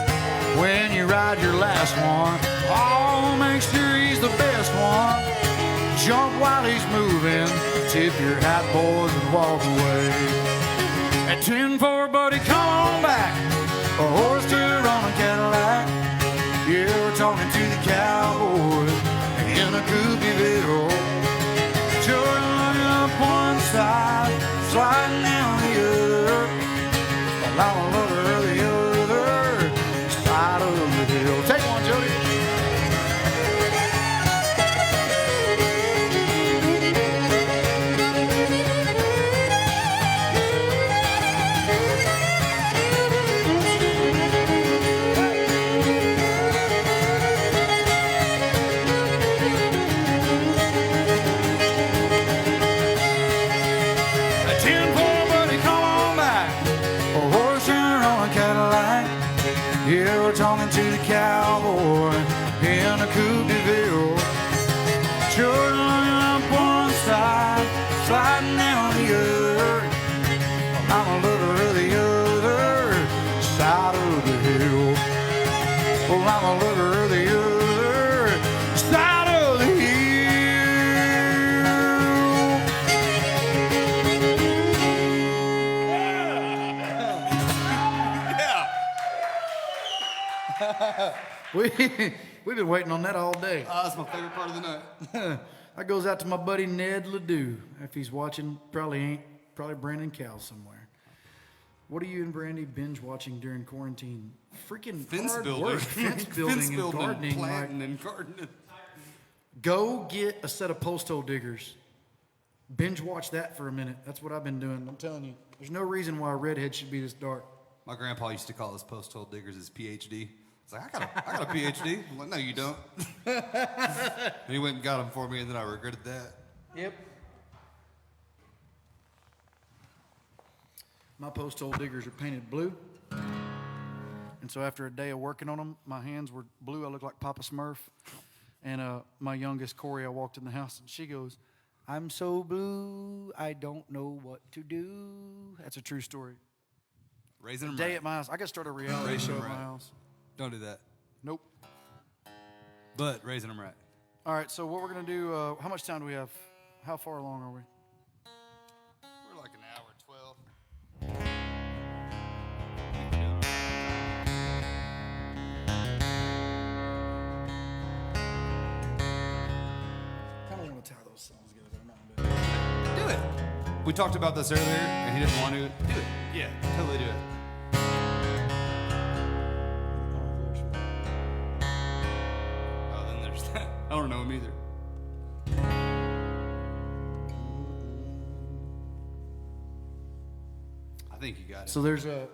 S1: When you ride your last one, oh, make sure he's the best one. Jump while he's moving, tip your hat, boys, and walk away. At 10-4, buddy, come on back. A horse trailer on a Cadillac. Yeah, we're talking to the cowboy in a Coopville. Jordan looking up one side, sliding down the other. Well, I'm a lover of the other side of the hill. Take one, Jody. We've been waiting on that all day.
S4: That's my favorite part of the night.
S1: That goes out to my buddy Ned Ledoux. If he's watching, probably Brandon Cal somewhere. What are you and Brandy binge watching during quarantine? Freaking
S4: Fence
S1: hard
S4: building.
S1: work. Fence building and gardening.
S4: planting and gardening.
S1: Go get a set of post hole diggers. Binge watch that for a minute. That's what I've been doing. I'm telling you, there's no reason why a redhead should be this dark.
S4: My grandpa used to call his post hole diggers his PhD. It's like, I got a PhD. I'm like, no, you don't. And he went and got them for me, and then I regretted that.
S1: Yep. My post hole diggers are painted blue. And so after a day of working on them, my hands were blue. I looked like Papa Smurf. And my youngest, Corey, I walked in the house, and she goes, I'm so blue, I don't know what to do. That's a true story.
S4: Raising them
S1: Day
S4: right.
S1: at my house. I got to start a reality
S4: Raising
S1: show
S4: them
S1: at my
S4: right.
S1: house.
S4: Don't do that.
S1: Nope.
S4: But raising them right.
S1: All right, so what we're going to do, how much time do we have? How far along are we?
S4: We're like an hour 12.
S1: I kind of want to tie those songs together, but I'm not going to do it.
S4: Do it. We talked about this earlier, and he didn't want to. Do it. Yeah, totally do it. Oh, then there's that. I don't know him either. I think you got it.
S1: So there's a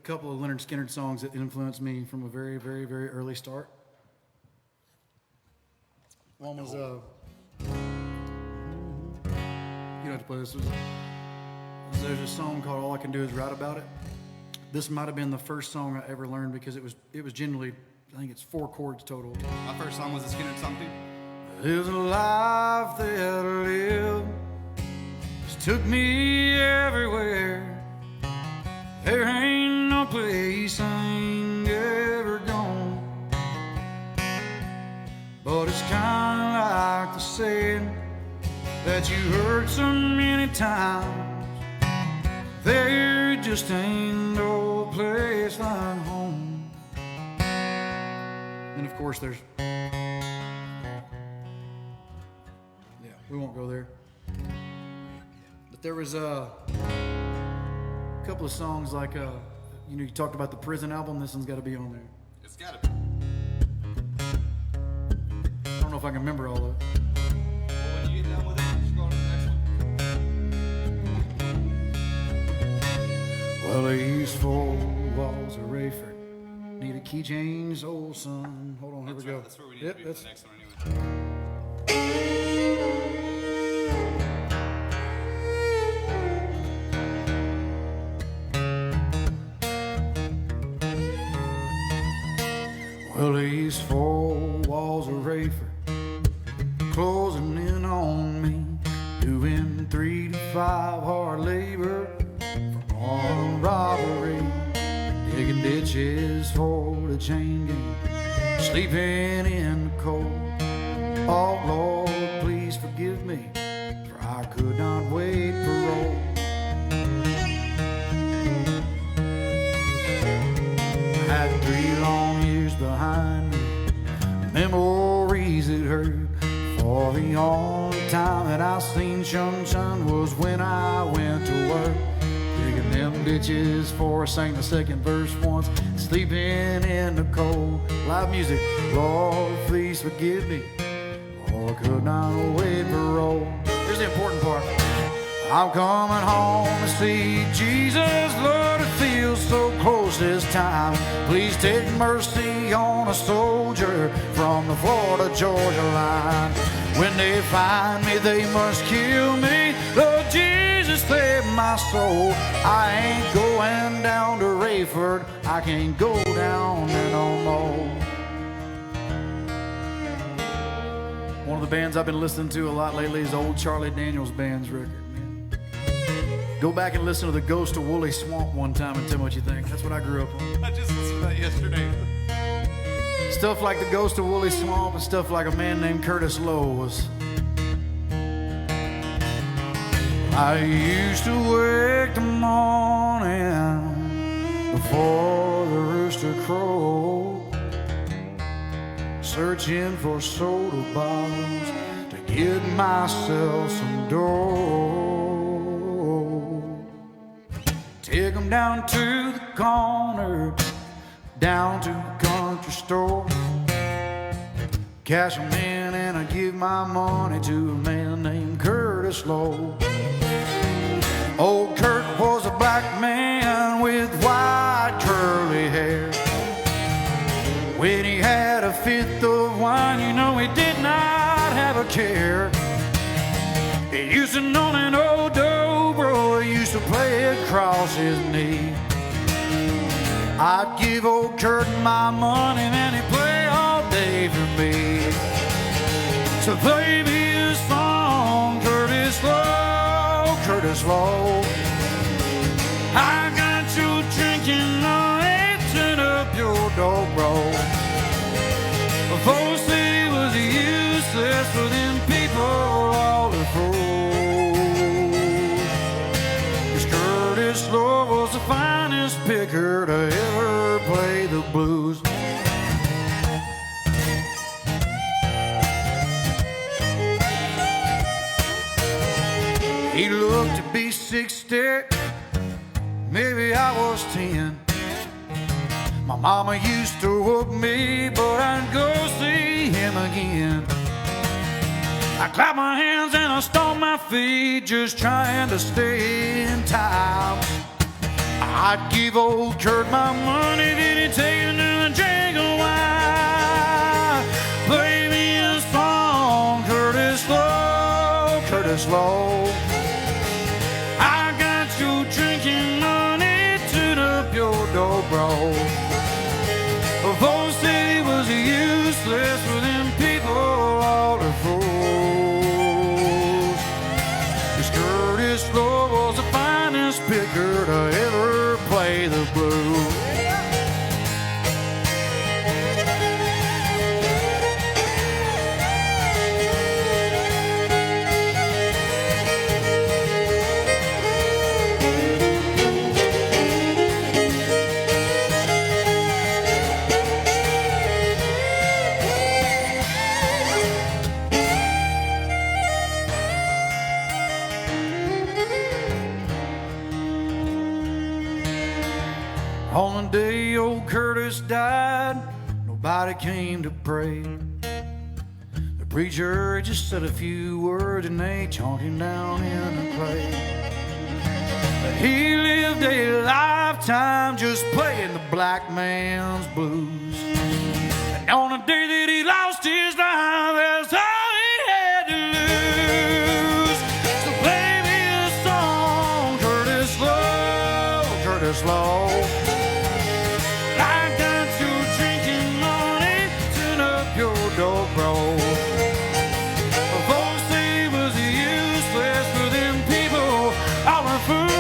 S1: couple of Leonard Skynyrd songs that influenced me from a very, very, very early start. One was you don't have to play this. There's a song called "All I Can Do Is Write About It." This might have been the first song I ever learned because it was generally, I think it's 4 chords total.
S4: My first song was a Skynyrd song too.
S1: There's a life that I live, just took me everywhere. There ain't no place I ain't ever gone. But it's kinda like the saying that you heard so many times. There just ain't no place like home. And of course there's, yeah, we won't go there. But there was a couple of songs like, you talked about the Prison album. This one's got to be on there.
S4: It's got to be.
S1: I don't know if I can remember all of it.
S4: Well, when you get done with it, just go on to the next one.
S1: Well, these 4 walls of Rayford need a key change, old son. Hold on, here we go.
S4: That's where we need
S1: Yep,
S4: to be for
S1: that's
S4: the next one anyway.
S1: Well, these 4 walls of Rayford closing in on me, doing 3 to 5 hard labor for armed robbery, digging ditches for the chain gang, sleeping in the cold. Oh Lord, please forgive me, for I could not wait parole. Had 3 long years behind me, memories that hurt. For the only time that I seen sunshine was when I went to work, digging them ditches for, sang the second verse once, sleeping in the cold. Live music, Lord, please forgive me, for I could not wait parole. Here's the important part. I'm coming home to see Jesus, Lord, it feels so close this time. Please take mercy on a soldier from the Florida-Georgia line. When they find me, they must kill me. Lord Jesus, save my soul. I ain't going down to Rayford. I can't go down there no more. One of the bands I've been listening to a lot lately is old Charlie Daniels Band's record. Go back and listen to The Ghost of Woolly Swamp one time and tell me what you think. That's what I grew up on.
S4: I just listened to that yesterday.
S1: Stuff like The Ghost of Woolly Swamp and stuff like A Man Named Curtis Lowe was. I used to wake the morning before the rooster crowed,
S5: searching for soda bottles to get myself some dough. Take 'em down to the corner, down to the country store. Cash 'em in and I give my money to a man named Curtis Lowe. Old Kurt was a black man with white curly hair. When he had a fifth of wine, you know he did not have a care. He used to know an old dobro, he used to play across his knee. I'd give old Kurt my money and then he'd play all day for me. So play me a song, Curtis Lowe, Curtis Lowe. I got you drinking on it, turn up your dobro. Folks said he was useless, but them people all the fools. 'Cause Curtis Lowe was the finest picker to ever play the blues. He looked to be 60, maybe I was 10. My mama used to whoop me, but I'd go see him again. I clap my hands and I stomp my feet, just trying to stay in time. I'd give old Kurt my money, then he'd take another drink of wine. Play me a song, Curtis Lowe, Curtis Lowe. I got you drinking money, tune up your dobro. Folks said he was useless, but them people all the fools. 'Cause Curtis Lowe was the finest picker to ever play the blues. On the day old Curtis died, nobody came to pray. The preacher just said a few words and they chalked him down in the clay. But he lived a lifetime just playing the black man's blues. And on the day that he lost his life, that's all he had to lose. So play me a song, Curtis Lowe, Curtis Lowe. Dobro. Folks say he was useless, for them people all are fools.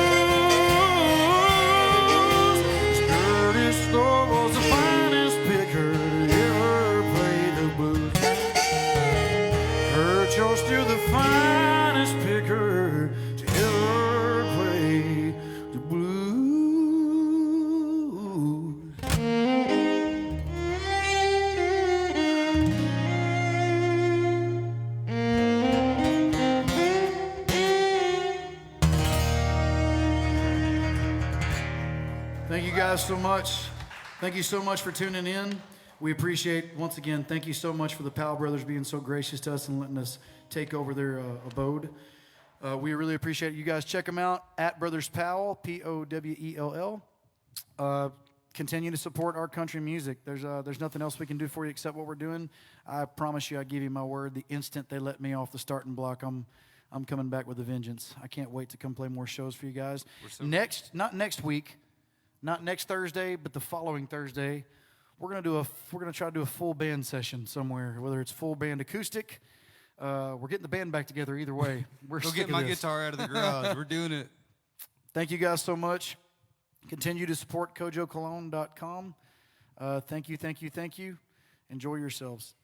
S5: Curtis Lowe was the finest picker to ever play the blues. Kurt, you're still the finest picker to ever play the blues. Thank you guys so much. Thank you so much for tuning in. We appreciate, once again, thank you so much for the Powell Brothers being so gracious to us and letting us take over their abode. We really appreciate it. You guys check them out at Brothers Powell, Powell. Continue to support our country music. There's nothing else we can do for you except what we're doing. I promise you, I give you my word, the instant they let me off the starting block, I'm coming back with a vengeance. I can't wait to come play more shows for you guys. Not next week. Not next Thursday, but the following Thursday, we're gonna try to do a full band session somewhere, whether it's full band acoustic. We're getting the band back together either way. We're
S4: Go
S5: sick
S4: get
S5: of
S4: my
S5: this.
S4: guitar out of the garage. We're doing it.
S5: Thank you guys so much. Continue to support kojocologne.com. Thank you. Enjoy yourselves.